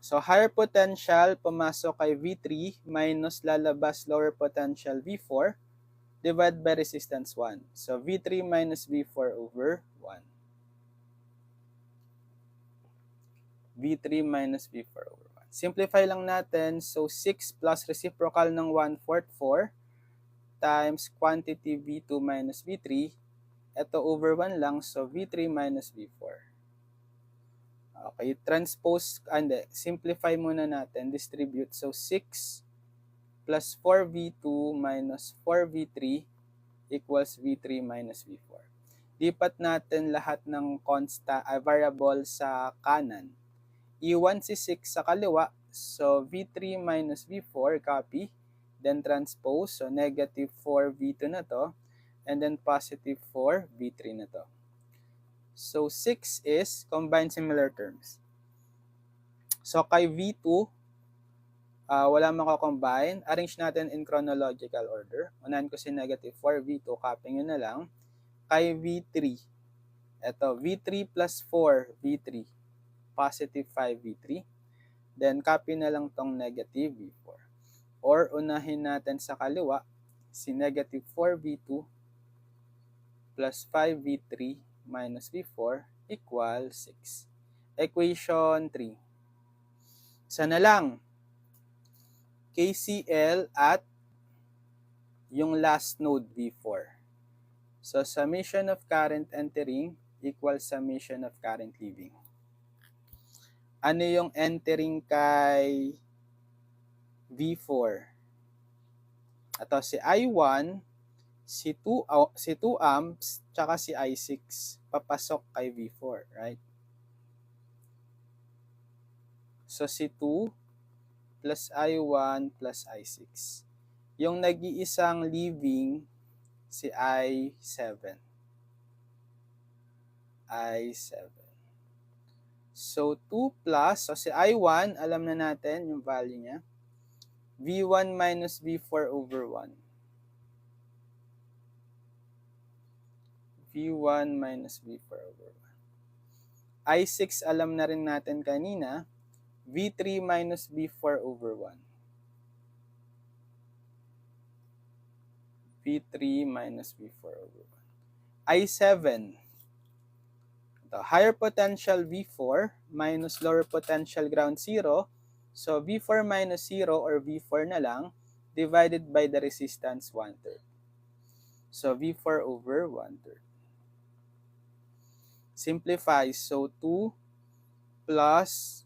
So higher potential pumasok kay V3 minus lalabas lower potential V4 divided by resistance 1. So V3 minus V4 over 1. V3 minus V4 over 1. Simplify lang natin. So 6 plus reciprocal ng 1/4, 4 times quantity V2 minus V3. Ito over 1 lang. So V3 minus V4. Okay, transpose, simplify muna natin, distribute. So 6 plus 4V2 minus 4V3 equals V3 minus V4. Lipat natin lahat ng variable sa kanan. I1 si 6 sa kaliwa, so V3 minus V4, copy. Then transpose, so negative 4V2 na to, and then positive 4V3 na to. So 6 is combine similar terms. So kay V2, wala makakombine. Arrange natin in chronological order. Unahin ko si negative 4V2, copy nyo na lang. Kay V3, eto, V3 plus 4V3, positive 5V3. Then copy na lang tong negative V4. Or unahin natin sa kaliwa, si negative 4V2 plus 5V3 minus V4 equals 6. Equation 3. Sana lang, KCL at yung last node V4. So summation of current entering equals summation of current leaving. Ano yung entering kay V4? Ito si I1, si 2 amps, tsaka si I6 papasok kay V4, right? So si 2 plus I1 plus I6. Yung nag-iisang leaving si I7. So, 2 plus, so si I1, alam na natin yung value niya. V1 minus V4 over 1. V1 minus V4 over 1. I6, alam na rin natin kanina. V3 minus V4 over 1. V3 minus V4 over 1. I7, the higher potential V4 minus lower potential ground 0. So, V4 minus 0 or V4 na lang divided by the resistance 1/3. So, V4 over 1/3. Simplify. So, 2 plus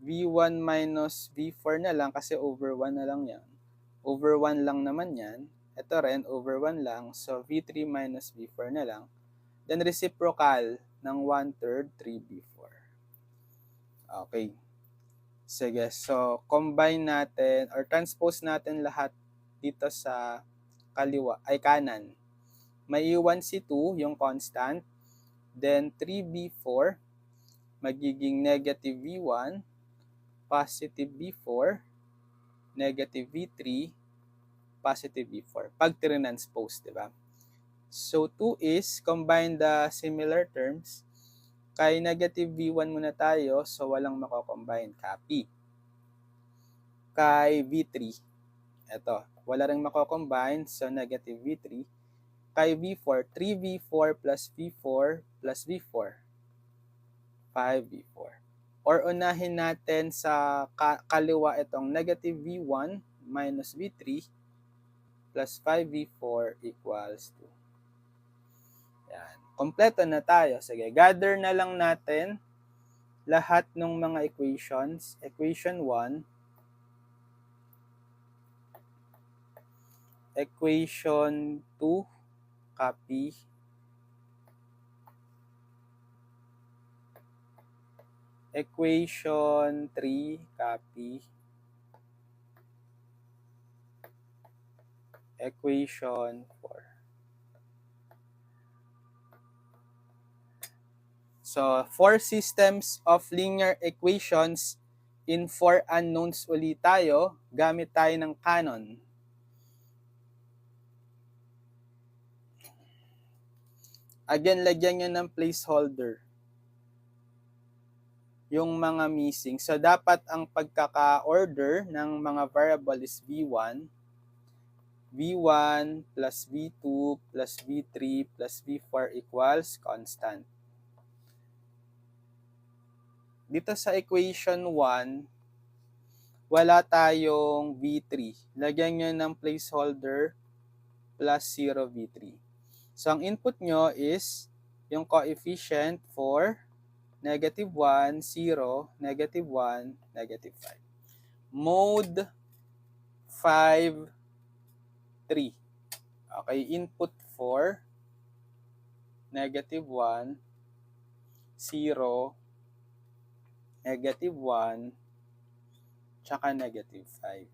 V1 minus V4 na lang kasi over 1 na lang yan. Over 1 lang naman yan. Ito rin, over 1 lang. So, V3 minus V4 na lang. Then, reciprocal ng 1/3, 3V4. Okay. Sige. So, combine natin or transpose natin lahat dito sa kanan. May iwan si 2, yung constant. Then, 3V4, magiging negative V1, positive V4, negative V3, positive V4. Pag transpose, di ba? So, 2 is, combine the similar terms. Kay negative V1 muna tayo, so walang mako-combine. Copy. Kay V3, eto, wala rin mako-combine, so negative V3. Kay V4, 3V4 plus V4 plus V4. 5V4. Or unahin natin sa kaliwa itong negative V1 minus V3 plus 5V4 equals 2. Yan. Kompleto na tayo. Sige, gather na lang natin lahat ng mga equations. Equation 1, equation 2, copy. Equation 3, copy. Equation 4. So, 4 systems of linear equations in 4 unknowns ulit tayo. Gamit tayo ng canon. Again, lagyan nyo ng placeholder yung mga missing. So, dapat ang pagkaka-order ng mga variable is V1, V1 plus V2 plus V3 plus V4 equals constant. Dito sa equation 1, wala tayong V3. Lagyan nyo ng placeholder plus 0 V3. So, ang input nyo is yung coefficient for negative 1, 0, negative 1, negative 5. Mode 5, 3. Okay, input 4, negative 1, 0, negative 1, tsaka negative 5.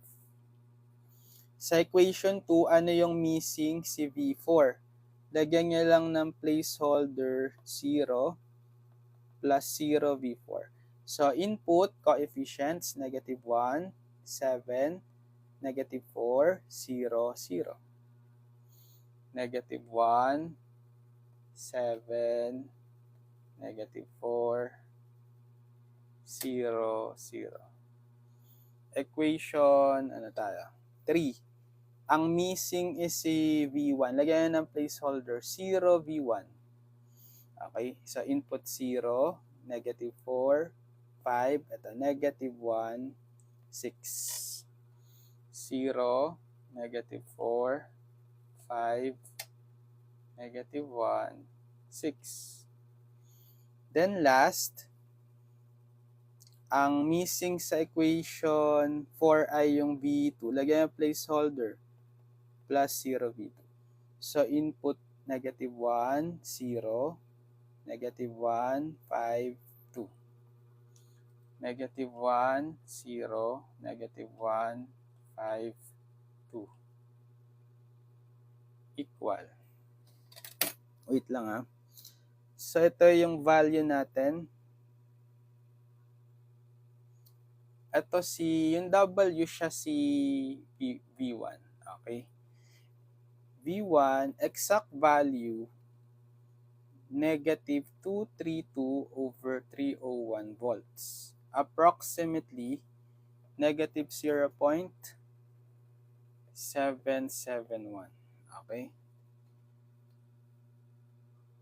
Sa equation 2, ano yung missing? Si V4. Lagyan nyo lang ng placeholder 0 plus 0 V4. So, input coefficients, negative 1, 7, negative 4, 0, 0. Negative 1, 7, negative 4, 0, 0. Equation, 3. Ang missing is si V1. Lagyan nyo ng placeholder, 0, V1. Okay, so input 0, negative 4, 5, ito, negative 1, 6. 0, negative 4, 5, negative 1, 6. Then last, ang missing sa equation 4 ay yung V2. Lagyan yung placeholder, plus 0 V2. So input negative 1, 0, negative 1, 5, 2. Negative 1, 0, negative 1, 5, 2. Equal. Wait lang ha. So ito yung value natin. Ito yung W siya si V1. Okay? V1, exact value, negative 232 over 301 volts. Approximately, negative 0.771. Okay?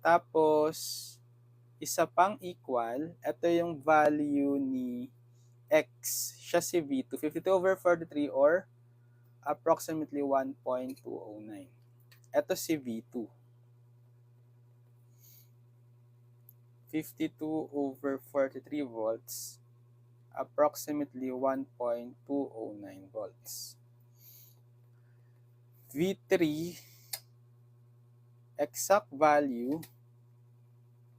Tapos, isa pang equal, ito yung value ni X, siya si V2, 52 over 43 or approximately 1.209. Ito si V2. 52 over 43 volts, approximately 1.209 volts. V3, exact value,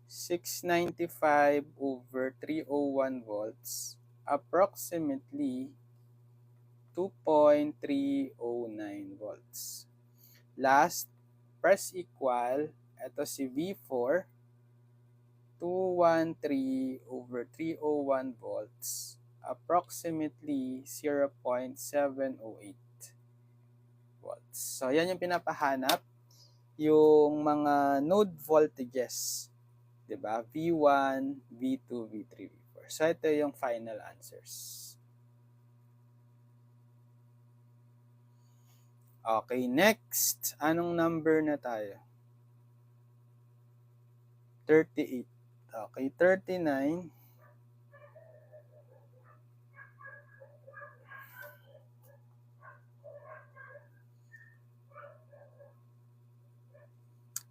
695 over 301 volts, approximately 2.309 volts. Last, press equal, ito si V4, 213 over 301 volts, approximately 0.708 volts. So, yan yung pinapahanap, yung mga node voltages. Diba? V1, V2, V3, V4. So, ito yung final answers. Okay, next. Anong number na tayo? 38. Okay, 39.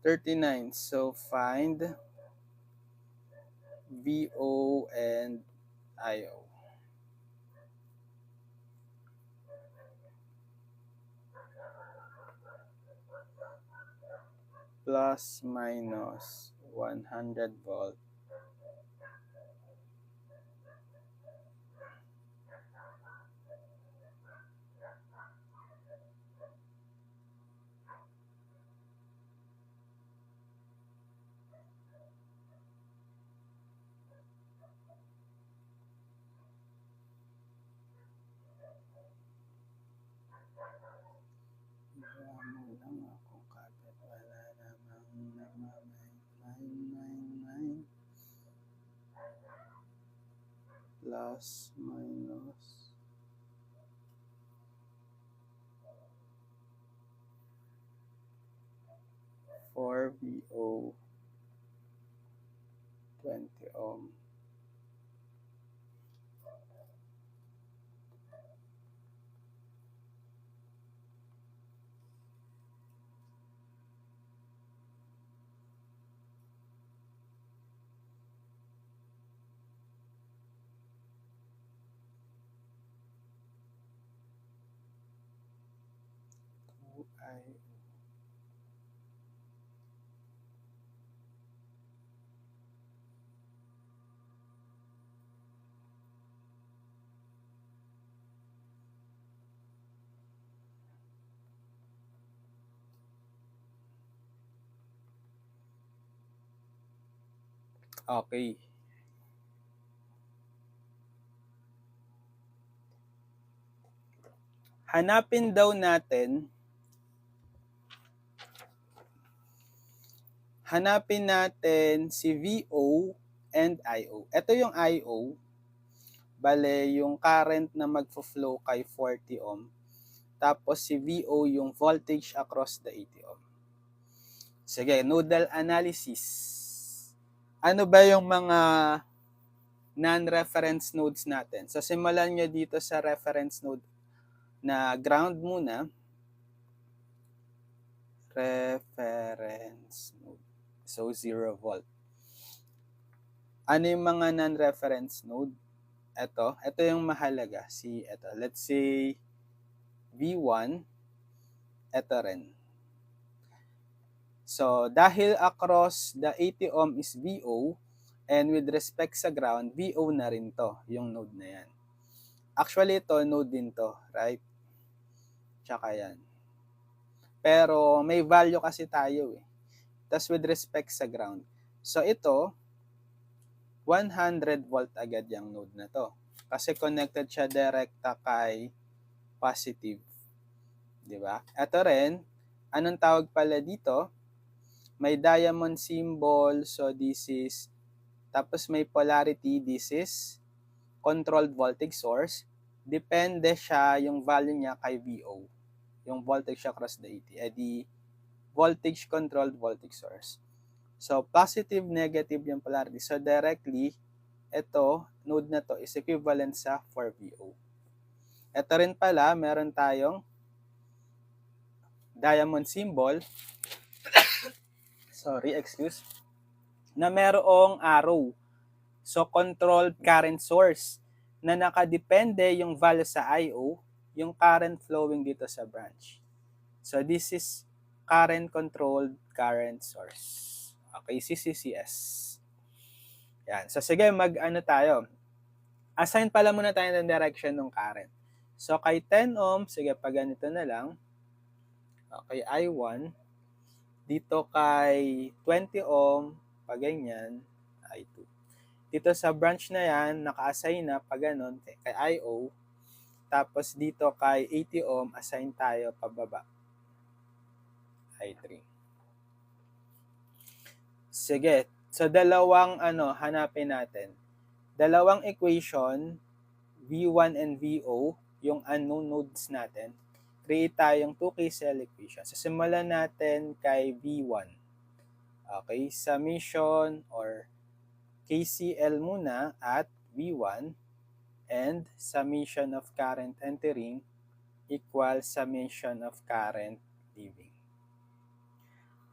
39. So, find VO and IO. Plus minus 100 volt. Plus minus 4VO 20 ohm. IO. Okay. Hanapin daw natin si VO and IO. Ito yung IO. Bale, yung current na magfo-flow kay 40 ohm. Tapos si VO yung voltage across the 80 ohm. Sige, nodal analysis. Ano ba yung mga non-reference nodes natin? So, simulan nyo dito sa reference node na ground muna. Reference node. So, 0 volt. Ano yung mga non-reference node? Ito yung mahalaga. Let's say, V1, ito rin. So, dahil across the 80 ohm is VO, and with respect sa ground, VO na rin to, yung node na yan. Actually, ito, node din to, right? Tsaka yan. Pero, may value kasi tayo eh. Tapos with respect sa ground. So, ito, 100 volt agad yung node na to. Kasi connected siya direkta kay positive. Di ba? Ito rin, anong tawag pala dito? May diamond symbol, so this is, tapos may polarity, this is controlled voltage source. Depende siya yung value niya kay VO, yung voltage across the AT, di voltage controlled voltage source. So, positive, negative yung polarity. So, directly, ito, node na to is equivalent sa 4VO. Ito rin pala, meron tayong diamond symbol, na merong arrow. So, controlled current source na nakadepende yung value sa IO, yung current flowing dito sa branch. So, this is current controlled current source. Okay, CCCS. Yan. So, sige, mag-ano tayo. Assign pala muna tayo ng direction ng current. So, kay 10 ohm, sige, pag ganito na lang. Okay, I1. Dito kay 20 ohm, pag ganyan, I2. Dito sa branch na yan, naka-assign na pag ganon, kay IO. Tapos dito kay 80 ohm, assign tayo pababa. I3. Sige, so dalawang hanapin natin. Dalawang equation, V1 and VO, yung unknown nodes natin. Create tayong 2 KCL equation. So, simulan natin kay V1. Okay, summation or KCL muna at V1 and summation of current entering equals summation of current leaving.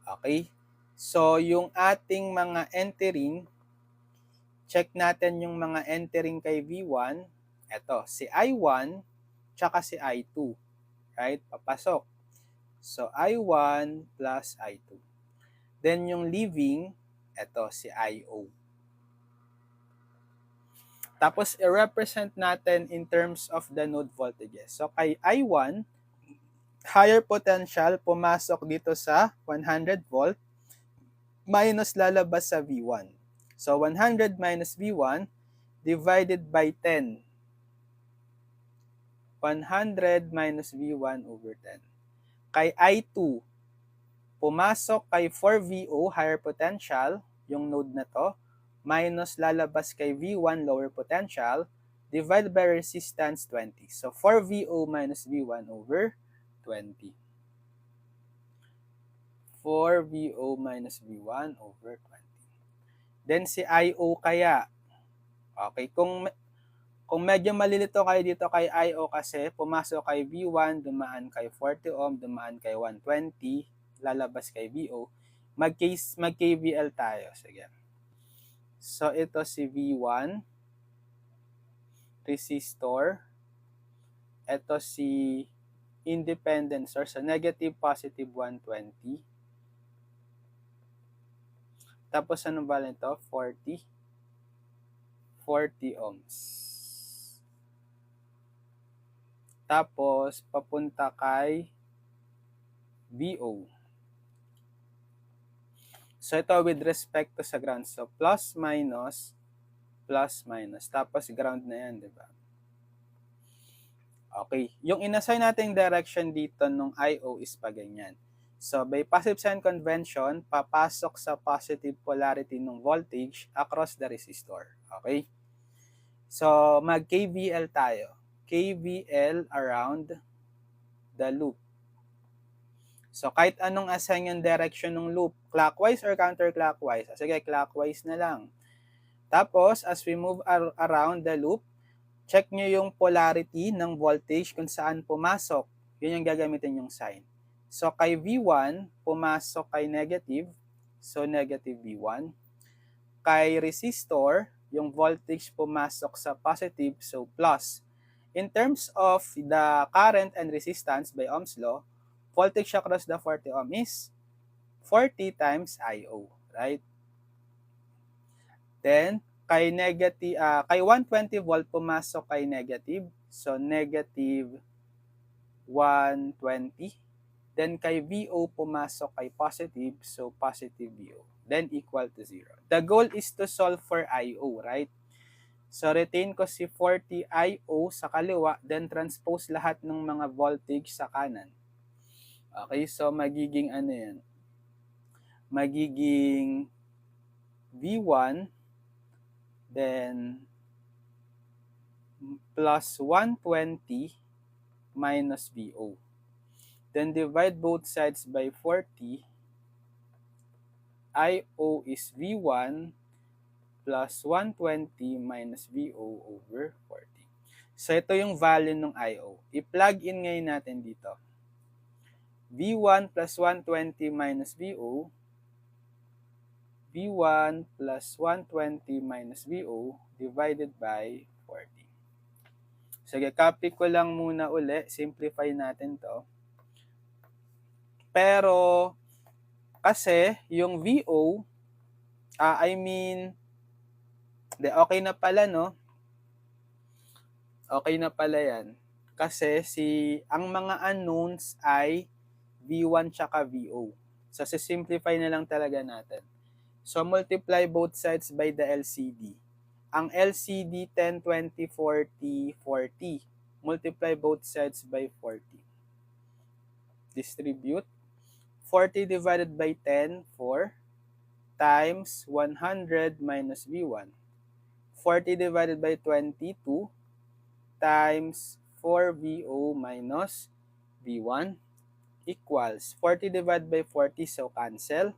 Okay, so yung ating mga entering, check natin yung mga entering kay V1. Ito, si I1 tsaka si I2. Right? Papasok. So, I1 plus I2. Then, yung leaving, ito, si IO. Tapos, i-represent natin in terms of the node voltages. So, kay I1, higher potential, pumasok dito sa 100 volt, minus lalabas sa V1. So, 100 minus V1 divided by 10. 100 minus V1 over 10. Kay I2, pumasok kay 4VO, higher potential, yung node na to, minus lalabas kay V1, lower potential, divided by resistance 20. So, 4VO minus V1 over 20. 4VO minus V1 over 20. Then, si IO kaya. Okay, kung medyo malilito kayo dito kay IO kasi pumasok kay V1, dumaan kay 40 ohm, dumaan kay 120, lalabas kay VO, mag-KVL tayo. Sige. So, ito si V1, resistor. Ito si independent source, so negative, positive 120. Tapos, ano ba ito? 40 ohms. Tapos, papunta kay VO. So, ito with respect to sa ground. So, plus, minus. Tapos, ground na yan, di ba? Okay. Yung inassign nating direction dito nung IO is pa ganyan. So, by passive sign convention, papasok sa positive polarity ng voltage across the resistor. Okay? So, mag-KVL tayo. KVL around the loop. So, kahit anong assign yung direction ng loop, clockwise or counterclockwise? Sige, clockwise na lang. Tapos, as we move around the loop, check nyo yung polarity ng voltage kung saan pumasok. Yun yung gagamitin yung sign. So, kay V1, pumasok kay negative. So, negative V1. Kay resistor, yung voltage pumasok sa positive. So, plus. In terms of the current and resistance by Ohm's law, voltage across the 40 ohm is 40 times IO. Right? Then, kay negative, kay 120 volt pumasok kay negative. So, negative 120. Then, kay VO pumasok kay positive. So, positive VO. Then, equal to 0. The goal is to solve for IO, right? So, retain ko si 40 IO sa kaliwa, then transpose lahat ng mga voltage sa kanan. Okay, so magiging ano yan? Magiging V1, then plus 120 minus VO. Then divide both sides by 40. IO is V1 plus 120 minus VO over 40. So, ito yung value ng IO. I-plug in ngayon natin dito. V1 plus 120 minus VO. V1 plus 120 minus VO divided by 40. Sige, copy ko lang muna uli. Simplify natin to. Pero, kasi yung VO, okay na pala, no? Okay na pala yan. Kasi ang mga unknowns ay V1 tsaka VO. So, simplify na lang talaga natin. So, multiply both sides by the LCD. Ang LCD, 10, 20, 40, 40. Multiply both sides by 40. Distribute. 40 divided by 10, 4, times 100 minus V1. 40 divided by 22, times 4VO minus V1 equals 40 divided by 40, so cancel.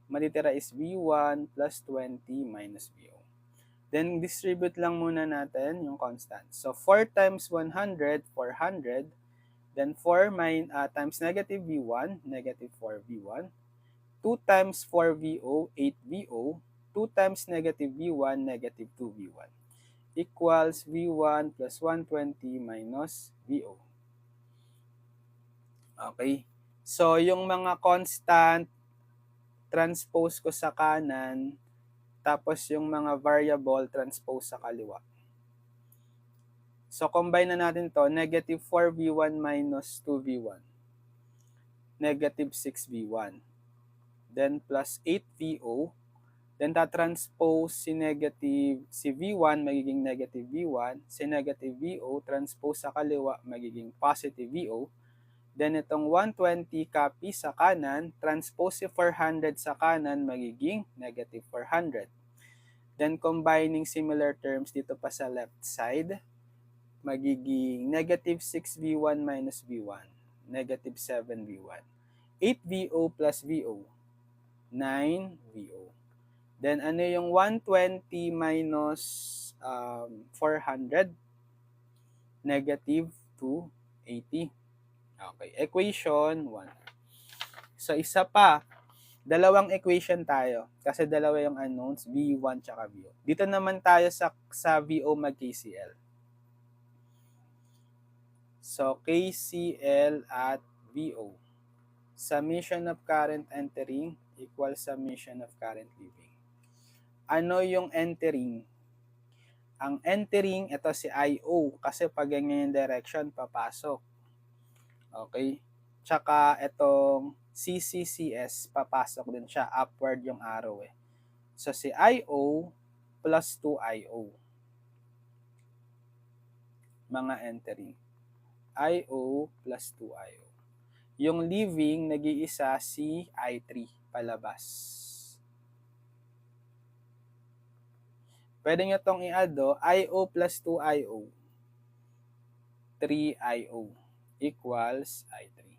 Matitira is V1 plus 20 minus VO. Then distribute lang muna natin yung constant. So 4 times 100, 400. Then 4 times negative V1, negative 4V1. 2 times 4VO, 8VO. 2 times negative V1, negative 2V1. Equals V1 plus 120 minus VO. Okay. So, yung mga constant, transpose ko sa kanan, tapos yung mga variable, transpose sa kaliwa. So, combine na natin to, negative 4V1 minus 2V1. Negative 6V1. Then, plus 8VO. Then, ta-transpose si V1, magiging negative V1. Si negative VO, transpose sa kaliwa, magiging positive VO. Then, itong 120 copy sa kanan, transpose si 400 sa kanan, magiging negative 400. Then, combining similar terms dito pa sa left side, magiging negative 6V1 minus V1, negative 7V1. 8VO plus VO, 9VO. Then, ano yung 120 minus 400? Negative 280. Okay, equation 1. So, isa pa. Dalawang equation tayo. Kasi dalawa yung unknowns, V1 tsaka VO. Dito naman tayo sa VO mag-KCL. So, KCL at VO. Summation of current entering equals summation of current leaving. Ano yung entering? Ang entering, ito si IO. Kasi pag ganyan yung direction, papasok. Okay? Tsaka itong CCCS, papasok din siya. Upward yung arrow eh. So, si IO plus 2IO. Mga entering. IO plus 2IO. Yung leaving, nag-iisa si I3, palabas. Pwede nyo itong i-add, IO plus 2IO. 3IO equals I3.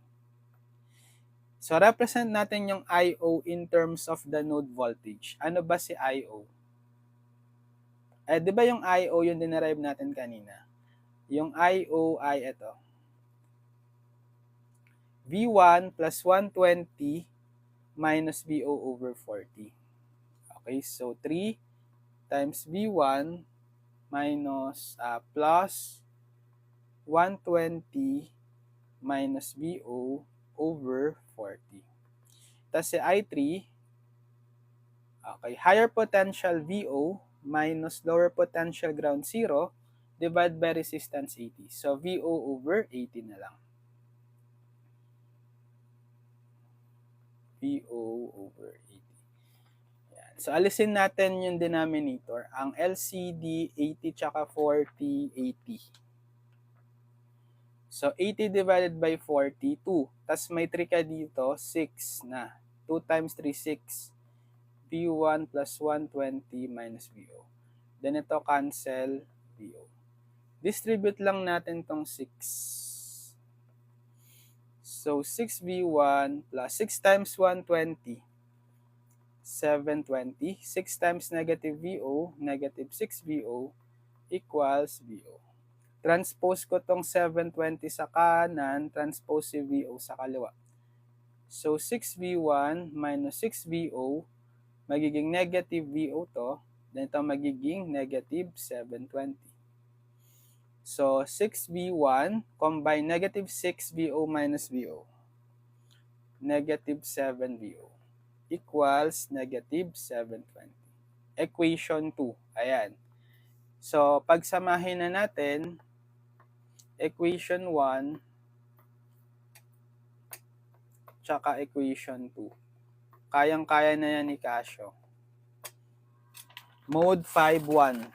So, represent natin yung IO in terms of the node voltage. Ano ba si IO? Di ba yung IO yung dinerive natin kanina? Yung IO ay ito. V1 plus 120 minus VO over 40. Okay, so 3 times V1 minus plus 120 minus VO over 40. Tapos si I3, okay, higher potential VO minus lower potential ground 0 divided by resistance 80. So, VO over 80 na lang. VO over 80. Yan. So, alisin natin yung denominator. Ang LCD, 80 tsaka 40, 80. So, 80 divided by 40, 2. Tapos may 3 ka dito, 6 na. 2 times 3, 6. V1 plus 120 minus VO. Then ito cancel, VO. Distribute lang natin tong 6. So, 6V1 plus 6 times 120. 720. 6 times negative VO, negative 6VO equals VO. Transpose ko tong 720 sa kanan, transpose si VO sa kaliwa. So, 6V1 minus 6VO, magiging negative VO to, then ito magiging negative 720. So, 6V1, combine negative 6VO minus VO. Negative 7VO equals negative 720. Equation 2. Ayan. So, pagsamahin na natin, equation 1 tsaka equation 2. Kayang-kaya na yan ni Casio. Mode 5-1.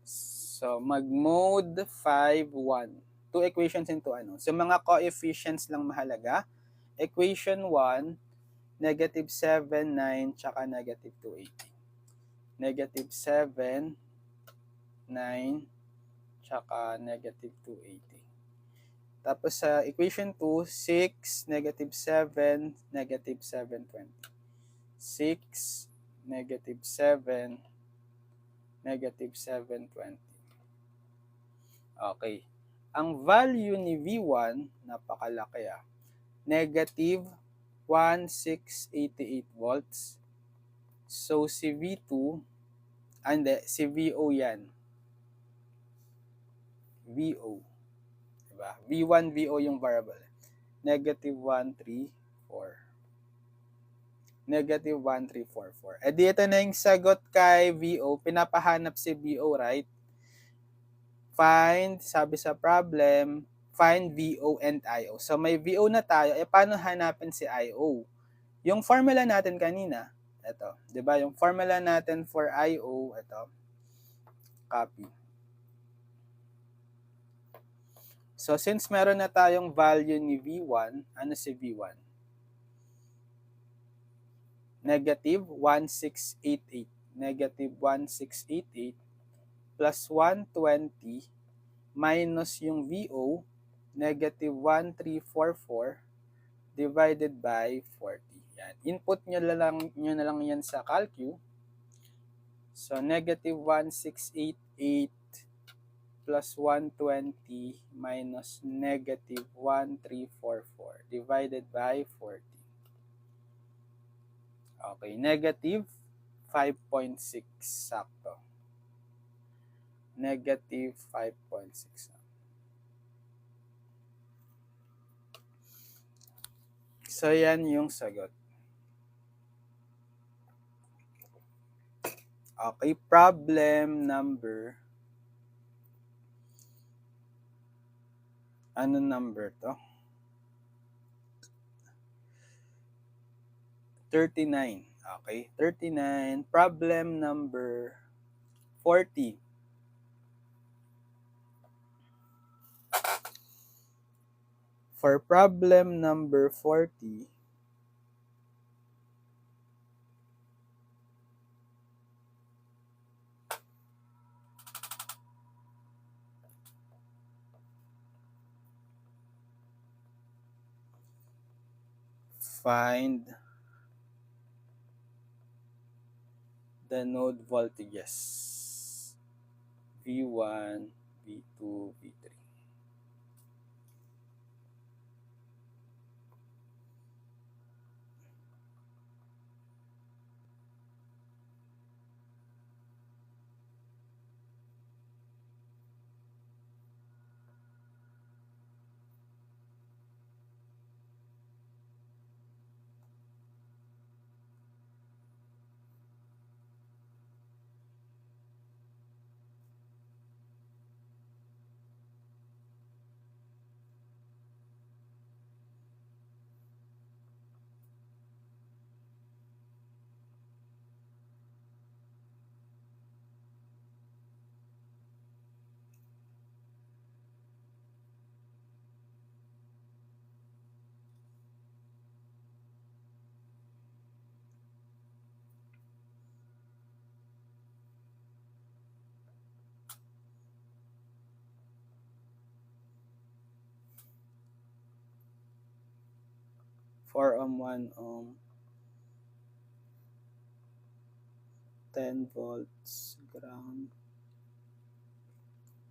So, mag-mode 5-1. 2 equations into ano. So, mga coefficients lang mahalaga. Equation 1, negative 7, 9, tsaka negative 280. Negative 7, 9, tsaka negative 280. Tapos sa equation 2, 6, negative 7, negative 720. 6, negative 7, negative 720. Okay. Ang value ni V1, napakalaki negative 1688 volts. So, si V2, si VO yan. VO. Diba? V1, VO yung variable. Negative 1344. Negative 1344. Eh, dito na yung sagot kay VO. Pinapahanap si VO, right? Find, sabi sa problem, find VO and IO. So, may VO na tayo. Eh, paano hanapin si IO? Yung formula natin kanina, ito. Diba? Yung formula natin for IO, ito. Copy. So, since meron na tayong value ni V1, ano si V1? Negative 1688. Negative 1688 plus 120 minus yung VO, negative 1344 divided by 40. Yan. Input nyo na lang yan sa calcu. So, negative 1688 plus 120 minus negative 1344 divided by 40. Okay, negative 5.6. Sakto. Negative 5.6. So, yan yung sagot. Okay, problem number. Ano number to? 39. Okay, 39. Problem number 40. For problem number 40, find the node voltages V1, V2, V3. 4 ohm, 1 ohm, 10 volts, ground,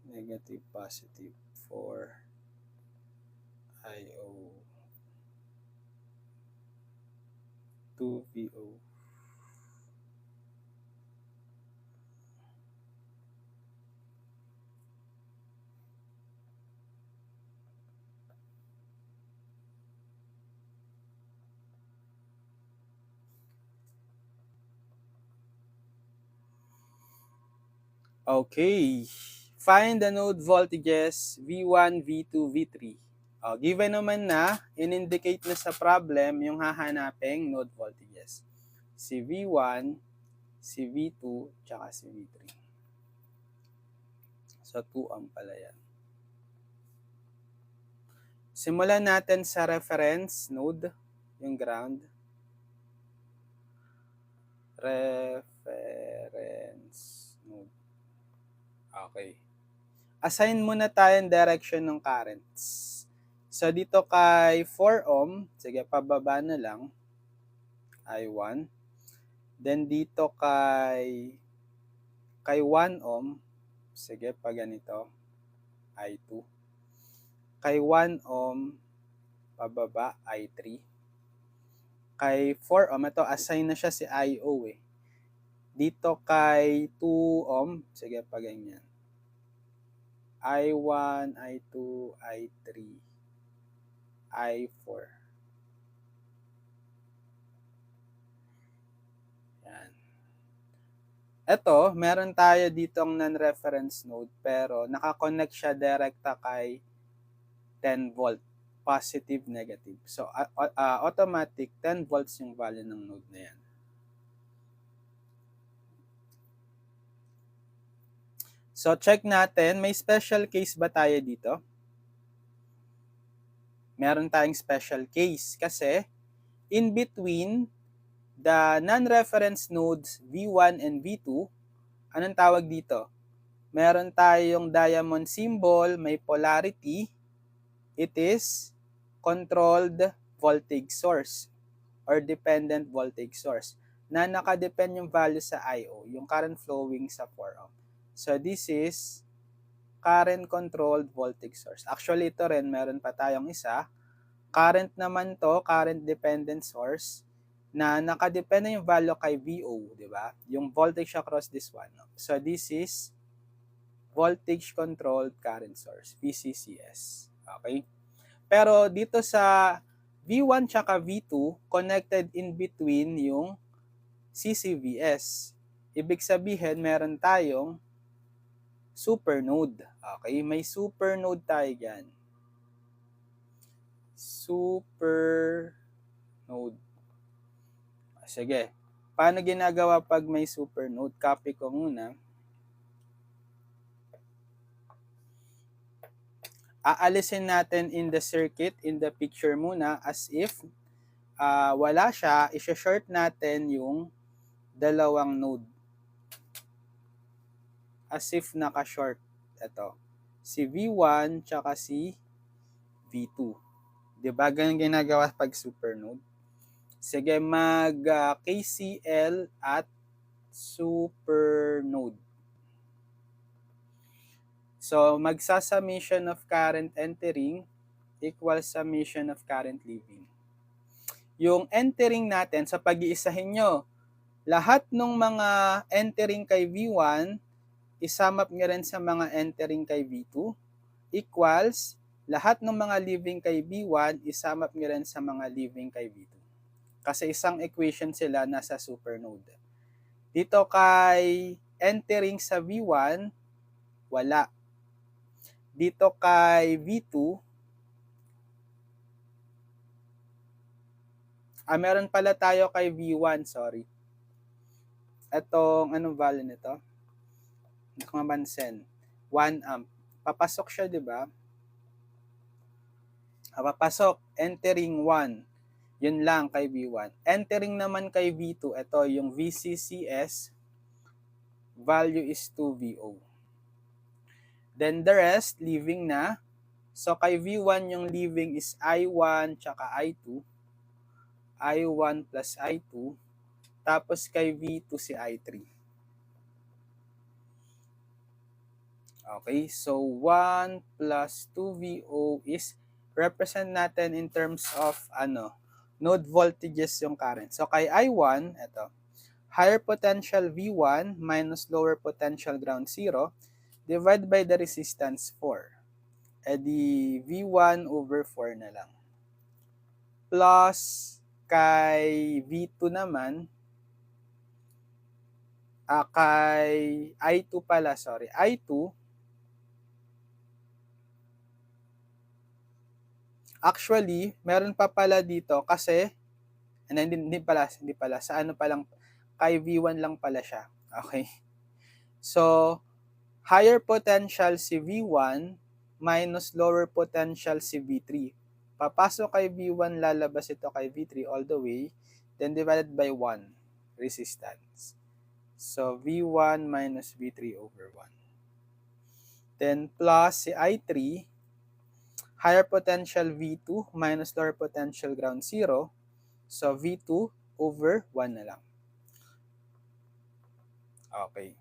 negative, positive, 4 IO, 2 VO. Okay. Find the node voltages V1, V2, V3. Given naman na, in-indicate na sa problem yung hahanaping node voltages. Si V1, si V2, tsaka si V3. So, 2 ohm pala yan. Simulan natin sa reference node, yung ground. Reference node. Okay. Assign muna tayong direction ng currents. So, dito kay 4 ohm, sige, pababa na lang, I1. Then, dito kay 1 ohm, sige, pa ganito, I2. Kay 1 ohm, pababa, I3. Kay 4 ohm, ito, assign na siya si IO eh. Dito kay 2 ohm, sige, pa ganyan. I1, I2, I3, I4. Yan. Ito, meron tayo ditong non-reference node pero nakakonect siya direkta kay 10 volt, positive, negative. So, automatic 10 volts yung value ng node na yan. So, check natin, may special case ba tayo dito? Meron tayong special case kasi in between the non-reference nodes V1 and V2, anong tawag dito? Meron tayong diamond symbol, may polarity. It is controlled voltage source or dependent voltage source na nakadepend yung value sa IO, yung current flowing sa 4 ohm. So this is current controlled voltage source. Actually ito rin, meron pa tayong isa. Current naman to, current dependent source na nakadepende yung value kay VO, di ba? Yung voltage across this one. So this is voltage controlled current source, VCCS. Okay? Pero dito sa V1 tsaka V2, connected in between yung CCVS. Ibig sabihin, meron tayong supernode. Okay? May supernode tayo dyan. Supernode. Sige. Paano ginagawa pag may supernode? Copy ko muna. Aalisin natin in the circuit, in the picture muna as if wala siya, isa-short natin yung dalawang node. As if naka-short. Ito. Si V1 tsaka si V2. Diba? Ganyan ginagawa pag supernode. Sige, mag-KCL at supernode. So, magsa-summation of current entering equals summation of current leaving. Yung entering natin, sa pag-iisahin nyo, lahat ng mga entering kay V1, isum up nyo rin sa mga entering kay V2, equals lahat ng mga leaving kay V1, isum up nyo rin sa mga leaving kay V2. Kasi isang equation sila nasa supernode. Dito kay entering sa V1, wala. Dito kay V2, meron pala tayo kay V1, sorry. Etong, anong value nito? Nakamansen. 1 amp. Papasok siya, di ba? Papasok. Entering 1. Yun lang kay V1. Entering naman kay V2, ito yung VCCS. Value is 2 VO. Then the rest, leaving na. So kay V1 yung leaving is I1 tsaka I2. I1 plus I2, tapos kay V2 si I3. Okay, so 1 plus 2VO is represent natin in terms of node voltages yung current. So kay I1, ito, higher potential V1 minus lower potential ground 0 divided by the resistance 4. E di V1 over 4 na lang. Plus kay V2 naman, kay I2 pala, sorry, I2, actually, meron pa pala dito kasi, hindi pala, sa ano pa lang, kay V1 lang pala siya. Okay? So, higher potential si V1 minus lower potential si V3. Papasok kay V1, lalabas ito kay V3 all the way, then divided by 1, resistance. So, V1 minus V3 over 1. Then, plus si I3, higher potential V2 minus lower potential ground 0. So, V2 over 1 na lang. Okay.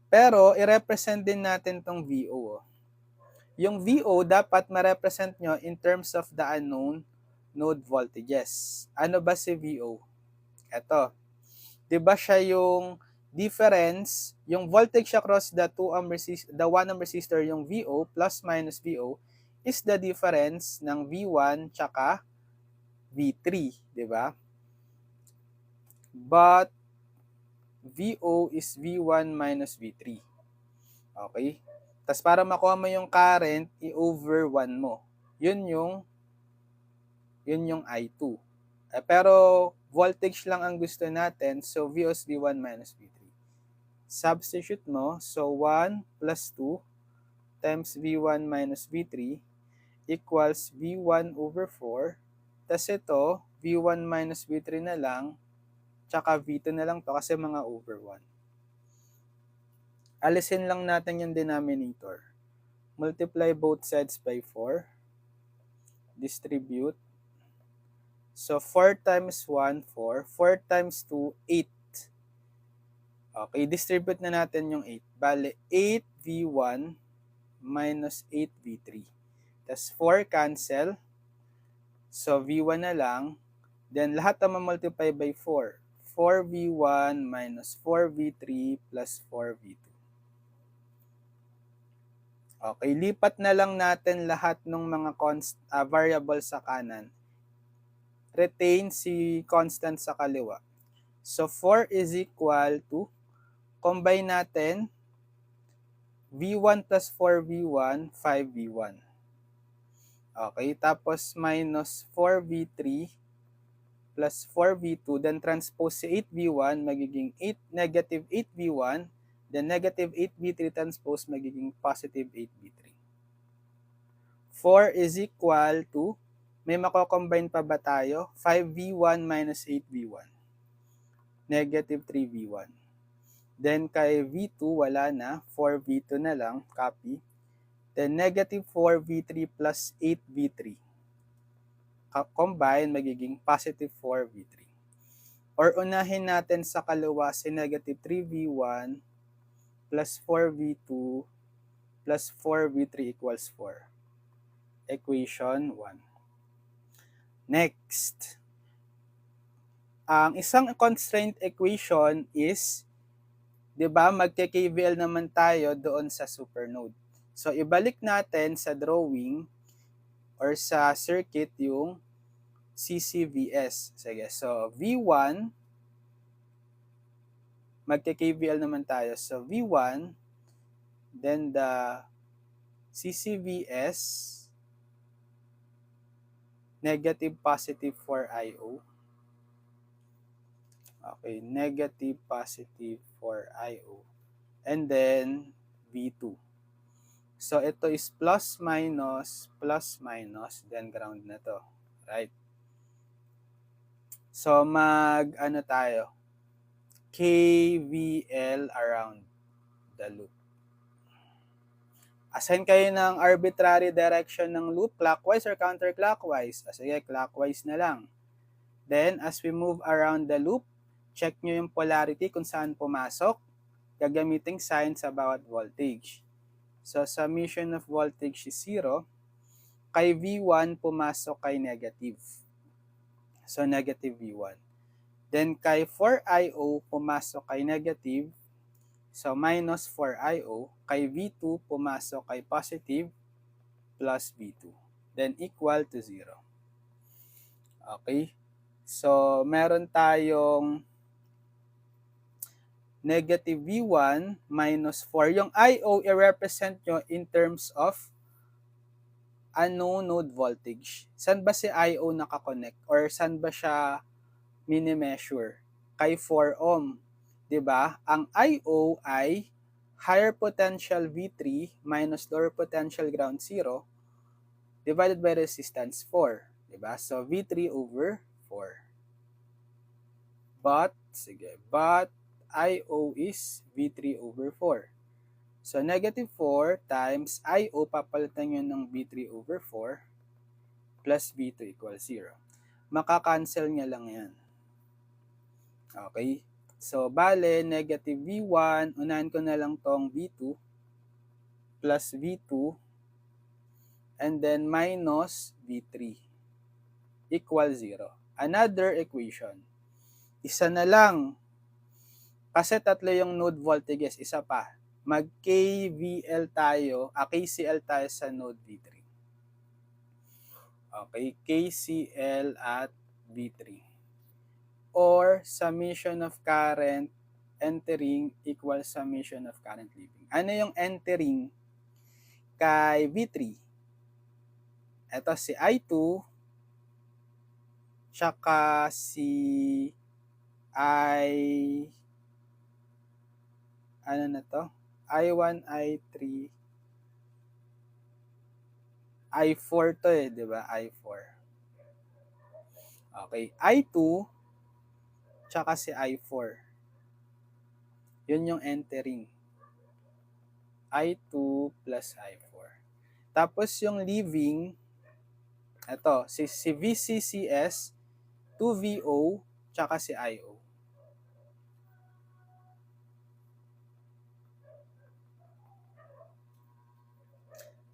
Pero, i-represent din natin tong VO. Yung VO, dapat ma-represent nyo in terms of the unknown node voltages. Ano ba si VO? Ito. Diba siya yung difference, yung voltage across the 1 ohm resistor, yung VO plus minus VO is the difference ng V1 tsaka V3, di ba? But VO is V1 minus V3. Okay? Tapos para makuha mo yung current, i-over 1 mo. Yun yung I2. Pero voltage lang ang gusto natin, so VO is V1 minus V3. Substitute mo, so 1 plus 2 times V1 minus V3 equals V1 over 4. Tapos ito, V1 minus V3 na lang, tsaka V2 na lang to kasi mga over 1. Alisin lang natin yung denominator. Multiply both sides by 4. Distribute. So, 4 times 1, 4. 4 times 2, 8. Okay, distribute na natin yung 8. Bale, 8V1 minus 8V3. Tapos 4 cancel. So, V1 na lang. Then, lahat na multiply by 4. 4V1 minus 4V3 plus 4V2. Okay, lipat na lang natin lahat ng mga variable sa kanan. Retain si constant sa kaliwa. So, 4 is equal to, combine natin, V1 plus 4V1, 5V1. Okay, tapos minus 4V3 plus 4V2, then transpose si 8V1, magiging negative 8V1, then negative 8V3 transpose, magiging positive 8V3. 4 is equal to, may mako-combine pa ba tayo? 5V1 minus 8V1. Negative 3V1. Then kay V2, wala na. 4V2 na lang, copy. Then negative 4V3 plus 8V3. Combine, magiging positive 4V3. Or unahin natin sa kaliwa si negative 3V1 plus 4V2 plus 4V3 equals 4. Equation 1. Next. Ang isang constraint equation is, di ba, magke-KVL naman tayo doon sa supernode. So, ibalik natin sa drawing or sa circuit yung CCVS. Sige, so V1, magke-KVL naman tayo. So, V1, then the CCVS, negative positive for IO. Okay, negative positive for IO. And then, V2. So, ito is plus, minus, then ground na to. Right? So, tayo? KVL around the loop. Assign kayo ng arbitrary direction ng loop, clockwise or counterclockwise. Sige, clockwise na lang. Then, as we move around the loop, check nyo yung polarity kung saan pumasok, gagamiting sign sa bawat voltage. So, summation of voltage is 0. Kay V1, pumasok kay negative. So, negative V1. Then, kay 4IO, pumasok kay negative. So, minus 4IO. Kay V2, pumasok kay positive plus V2. Then, equal to 0. Okay? So, meron tayong negative V1 minus 4. Yung IO, i-represent nyo in terms of ano node voltage. Saan ba si IO nakakonect? Or saan ba siya mini-measure? Kay 4 ohm. 'Di ba? Ang IO ay higher potential V3 minus lower potential ground 0 divided by resistance 4. 'Di ba? So, V3 over 4. But IO is V3 over 4. So, negative 4 times IO, papalitan nyo ng V3 over 4 plus V2 equals 0. Makakancel niya lang yan. Okay? So, bale, negative V1, unahan ko na lang tong V2 plus V2 and then minus V3 equals 0. Another equation. Isa na lang. Kasi tatlo yung node voltages, isa pa. Mag-KVL tayo, KCL tayo sa node V3. Okay, KCL at V3. Or summation of current entering equals summation of current leaving. Ano yung entering kay V3? Ito si I2 tsaka si ano na to? I1, I3, I4 to eh, di ba? I4. Okay, I2 tsaka si I4. Yun yung entering. I2 plus I4. Tapos yung leaving, ito, si VCCS, 2VO, tsaka si IO.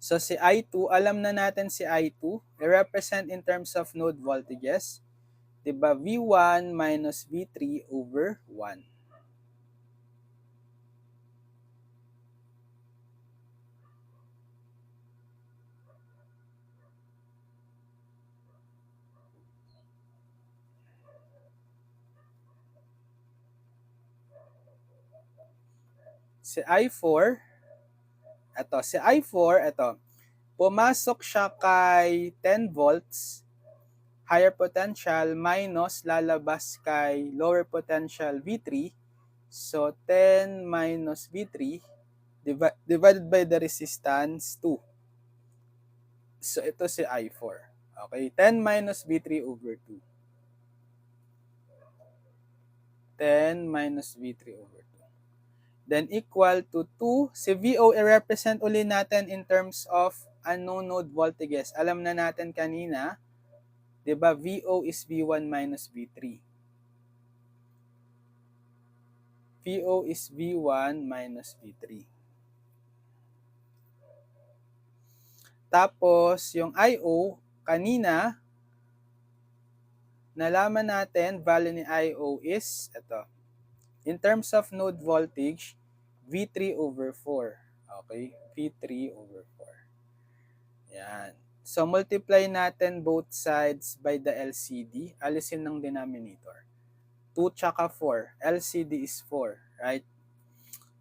So si I2, alam na natin si I2, i-represent in terms of node voltages. Diba? V1 minus V3 over 1. Si I4, pumasok siya kay 10 volts, higher potential, minus lalabas kay lower potential V3. So, 10 minus V3 divided by the resistance 2. So, ito si I4. Okay, 10 minus V3 over 2. 10 minus V3 over 2. Then equal to 2. Si VO i-represent uli natin in terms of unknown node voltages. Alam na natin kanina, diba, VO is V1 minus V3. VO is V1 minus V3. Tapos, yung IO, kanina, nalaman natin, value ni IO is, ito, in terms of node voltage, V3 over 4. Okay? V3 over 4. Yan. So, multiply natin both sides by the LCD. Alisin ng denominator. 2 tsaka 4. LCD is 4, right?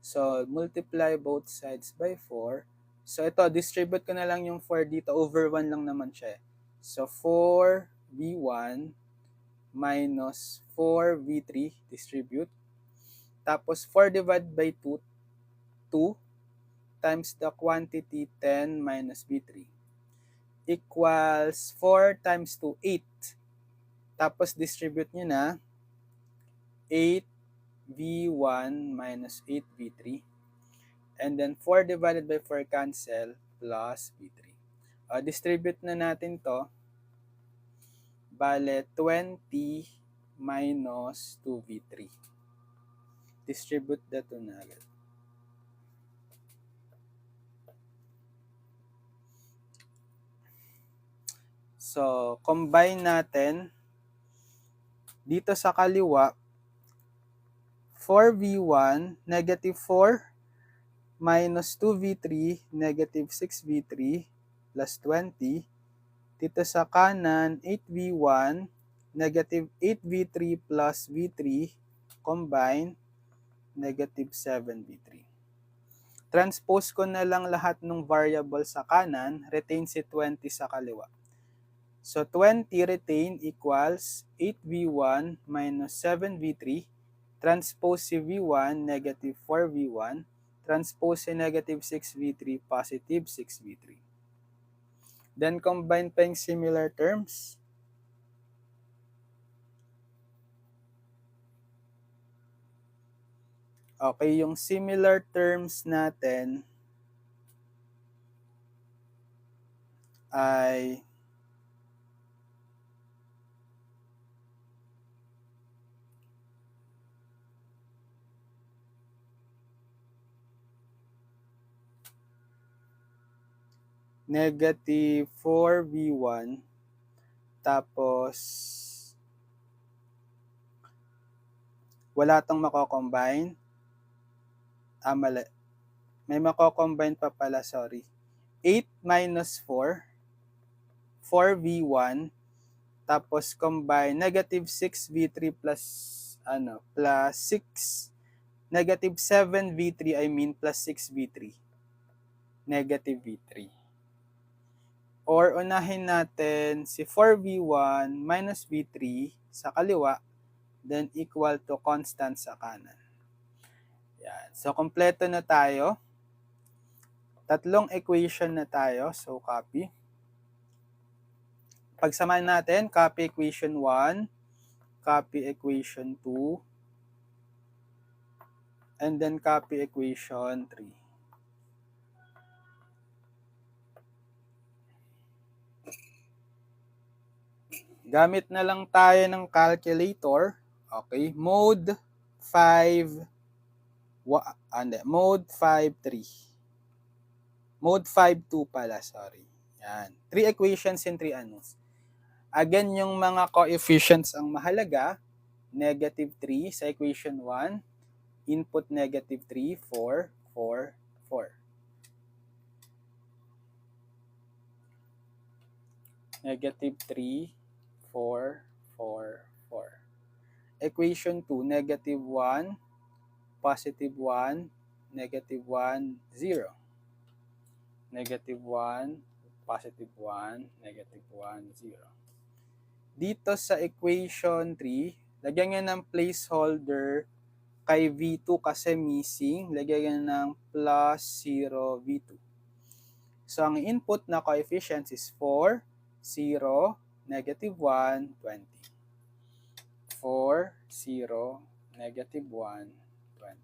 So, multiply both sides by 4. So, ito, distribute ko na lang yung 4 dito. Over 1 lang naman siya. So, 4V1 minus 4V3, distribute. Tapos, 4 divided by 2, 2 times the quantity 10 minus V3 equals 4 times 2, 8. Tapos, distribute nyo na 8V1 minus 8V3. And then, 4 divided by 4 cancel plus V3. Distribute na natin to. Bale, 20 minus 2v3. Distribute the 2 na agad. So, combine natin. Dito sa kaliwa, 4v1, negative 4, minus 2v3, negative 6v3, plus 20. Dito sa kanan, 8v1, negative 8v3 plus v3, combine, negative 7v3. Transpose ko na lang lahat ng variable sa kanan, retain si 20 sa kaliwa. So 20 retain equals 8v1 minus 7v3, transpose si v1, negative 4v1, transpose si negative 6v3, positive 6v3. Then combine pa yung similar terms. Okay, yung similar terms natin ay negative 4v1 tapos wala tong mako-combine. Mali. May mako-combine pa pala, sorry. 8 minus 4, 4v1, tapos combine negative 6v3 plus plus 6, negative 7v3 plus 6v3, negative v3. Or unahin natin si 4v1 minus v3 sa kaliwa, then equal to constant sa kanan. Yan. So, kompleto na tayo. Tatlong equation na tayo. So, copy. Pagsamahin natin, copy equation 1, copy equation 2, and then copy equation 3. Gamit na lang tayo ng calculator. Okay, mode 5, mode 5-3. Mode 5-2 pala, sorry. Yan. 3 equations and 3 anos. Again, yung mga coefficients ang mahalaga. Negative 3 sa equation 1. Input negative 3, 4, 4, 4. Negative 3, 4, 4, 4. Equation 2, negative 1, positive 1, negative 1, 0. Negative 1, positive 1, negative 1, 0. Dito sa equation 3, lagyan nyo ng placeholder kay V2 kasi missing. Lagyan nyo ng plus 0 V2. So, ang input na coefficients is 4, 0, negative 1, 20. 4, 0, negative 1, 20.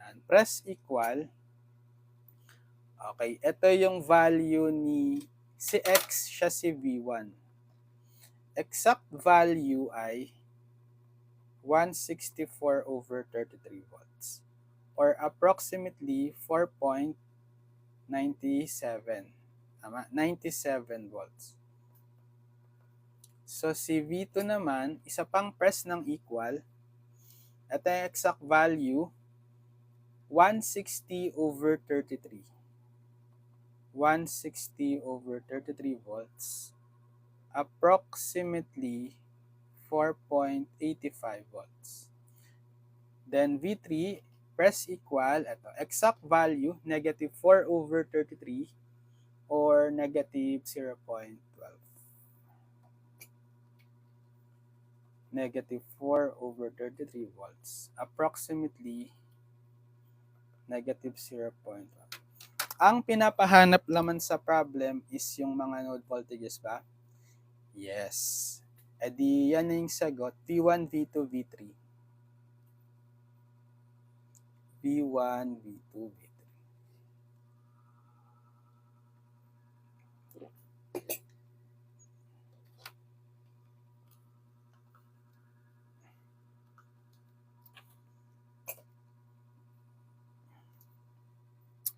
And press equal. Okay, ito yung value ni si X, siya si V1. Exact value ay 164 over 33 volts or approximately 4.97. Tama? 97 volts. So, si V2 naman, isa pang press ng equal. Ito yung exact value, 160 over 33. 160 over 33 volts, approximately 4.85 volts. Then V3, press equal, ito, exact value, negative 4 over 33 or negative 0.12. Negative 4 over 33 volts, approximately negative 0.1. Ang pinapahanap naman sa problem is yung mga node voltages ba? Yes. E di yan na yung sagot. V1, V2, V3. V1, V2, V3.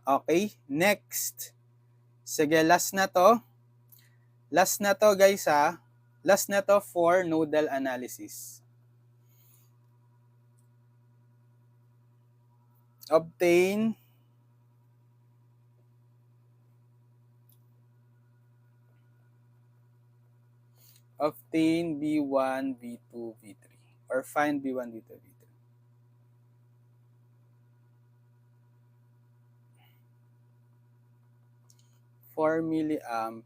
Okay, next. Sige, last na to. Last na to guys ha. Last na to for nodal analysis. Obtain B1, B2, B3. Or find B1, B2, B3. 4 milliamp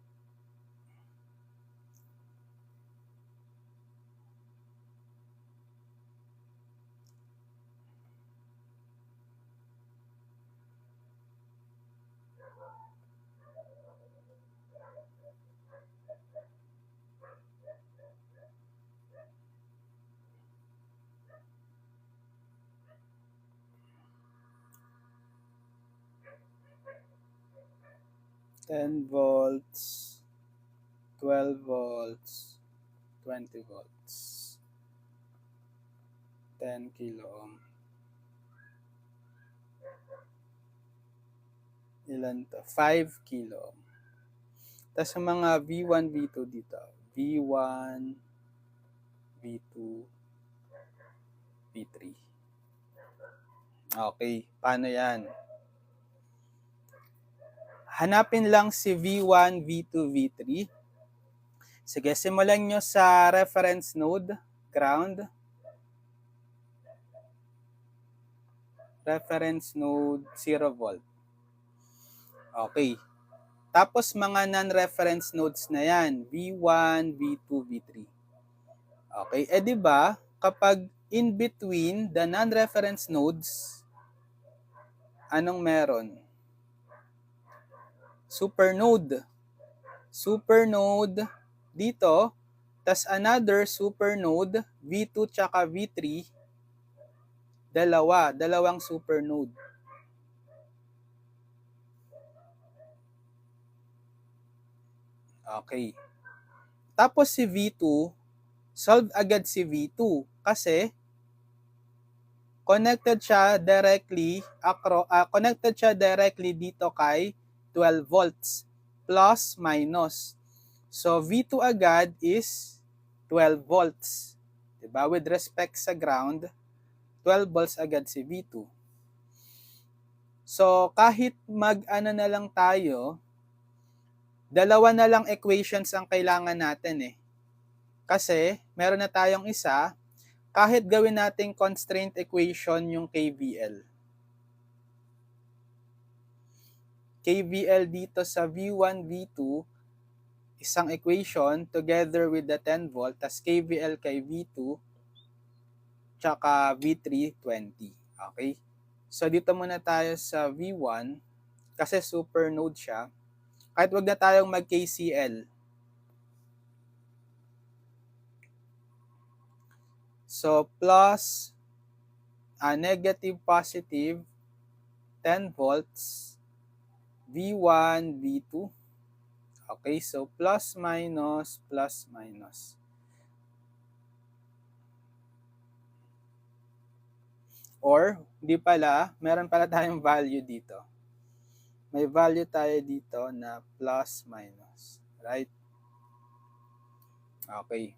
10 volts, 12 volts, 20 volts, 10 kilo ohm. Ilan to? 5 kilo ohm. Tapos sa mga V1, V2 dito. V1, V2, V3. Okay, paano yan? Hanapin lang si V1, V2, V3. Sige, simulan nyo sa reference node, ground. Reference node, 0 volt. Okay. Tapos mga non-reference nodes na yan, V1, V2, V3. Okay, di ba kapag in between the non-reference nodes, anong meron? Supernode. Supernode dito, tas another supernode, V2 tsaka V3, dalawang supernode. Okay. Tapos si V2, solve agad si V2 kasi connected siya directly dito kay 12 volts plus minus. So V2 agad is 12 volts. Diba? With respect sa ground, 12 volts agad si V2. So kahit mag-ano na lang tayo, dalawa na lang equations ang kailangan natin eh. Kasi meron na tayong isa, kahit gawin nating constraint equation yung KVL. KVL dito sa V1, V2, isang equation together with the 10 volt, tas KVL kay V2, tsaka V3, 20. Okay? So dito muna tayo sa V1, kasi supernode siya. Kahit wag na tayong mag-KCL. So plus, negative, positive, 10 volts, V1, V2. Okay, so plus, minus, plus, minus. Or, di pala, meron pala tayong value dito. May value tayo dito na plus, minus. Right? Okay.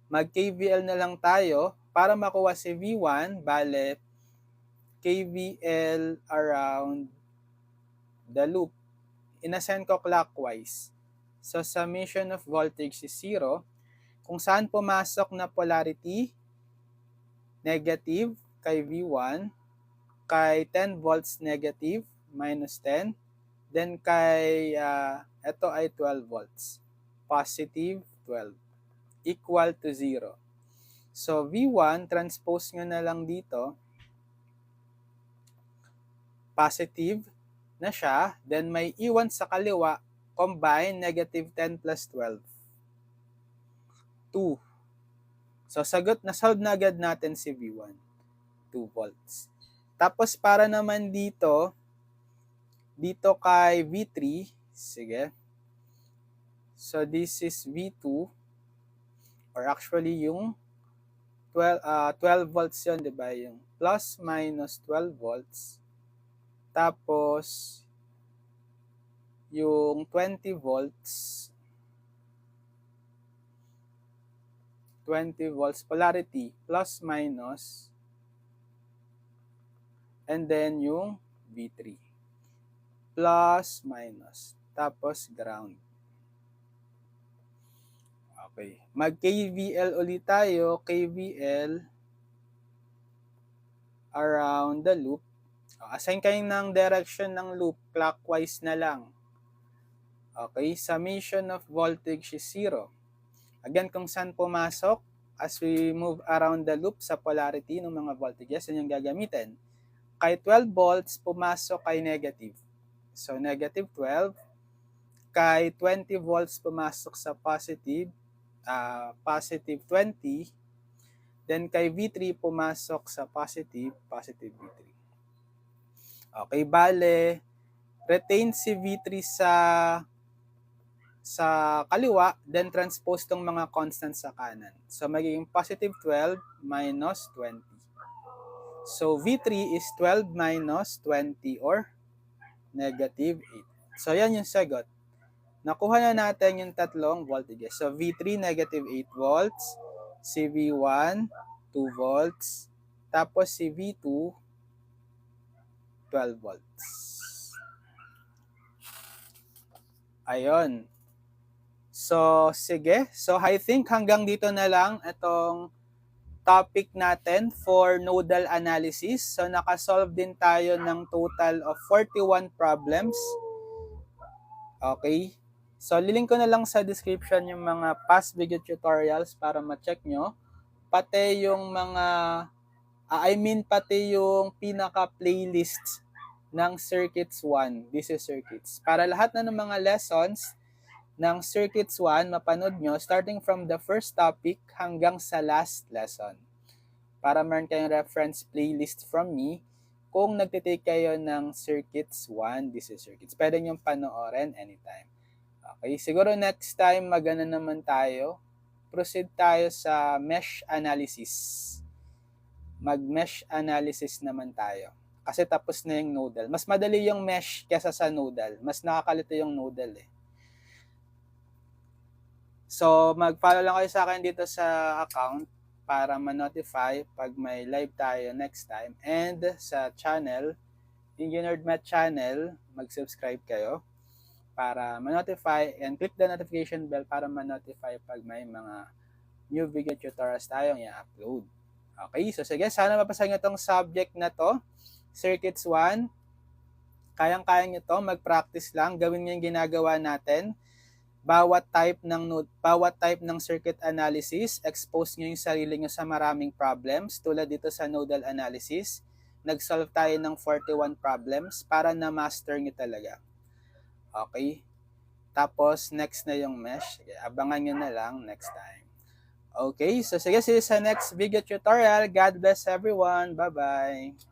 Mag-KVL na lang tayo para makuha si V1, bale, KVL around the loop. Inasend ko clockwise. So, summation of voltage is 0. Kung saan pumasok na polarity, negative kay V1, kay 10 volts negative, minus 10. Then kay, ito ay 12 volts, positive 12, equal to 0. So, V1, transpose nyo na lang dito, positive na siya, then may iwan sa kaliwa, combine, negative 10 plus 12. 2. So, nasolve na agad natin si V1. 2 volts. Tapos, para naman dito kay V3, sige. So, this is V2, or actually yung 12 volts yun, diba? Yung plus minus 12 volts. Tapos, yung 20 volts, 20 volts polarity, plus minus, and then yung V3. Plus minus. Tapos ground. Okay. Mag-KVL ulit tayo. KVL around the loop. Assign kayo ng direction ng loop. Clockwise na lang. Okay. Summation of voltage is 0. Again, kung saan pumasok, as we move around the loop sa polarity ng mga voltages, yun yung gagamitin. Kay 12 volts, pumasok kay negative. So, negative 12. Kay 20 volts, pumasok sa positive, positive 20. Then, kay V3, pumasok sa positive, positive V3. Okay, bale, retain si V3 sa kaliwa, then transpose tong mga constants sa kanan. So, magiging positive 12 minus 20. So, V3 is 12 minus 20 or negative 8. So, yan yung sagot. Nakuha na natin yung tatlong voltages. So, V3, negative 8 volts. Si V1, 2 volts. Tapos si V2, 12 volts. Ayun. So, sige. So, I think hanggang dito na lang itong topic natin for nodal analysis. So, nakasolve din tayo ng total of 41 problems. Okay. So, lilink ko na lang sa description yung mga past video tutorials para ma-check nyo. Pati yung mga, pati yung pinaka-playlist ng Circuits 1. This is Circuits. Para lahat na ng mga lessons ng Circuits 1, mapanood nyo starting from the first topic hanggang sa last lesson. Para meron kayong reference playlist from me kung nagtitake kayo ng Circuits 1, this is Circuits. Pwede nyo panoorin anytime. Okay, siguro next time magana naman tayo. Proceed tayo sa mesh analysis. Mag-mesh analysis naman tayo. Kasi tapos na yung nodal. Mas madali yung mesh kesa sa nodal. Mas nakakalito yung nodal eh. So, mag-follow lang kayo sa akin dito sa account para ma-notify pag may live tayo next time. And sa channel, Engineered Math Channel, mag-subscribe kayo para ma-notify and click the notification bell para ma-notify pag may mga new video tutorials tayong i-upload. Okay, so sige, sana mapasahan nyo itong subject na to, Circuits 1. Kayang-kaya nyo to, mag-practice lang, gawin nyo yung ginagawa natin. Bawat type ng circuit analysis, expose nyo yung sarili nyo sa maraming problems. Tulad dito sa nodal analysis, nag-solve tayo ng 41 problems para na-master nyo talaga. Okay? Tapos, next na yung mesh. Abangan nyo na lang next time. Okay, so sige, see you sa next video tutorial. God bless everyone. Bye-bye.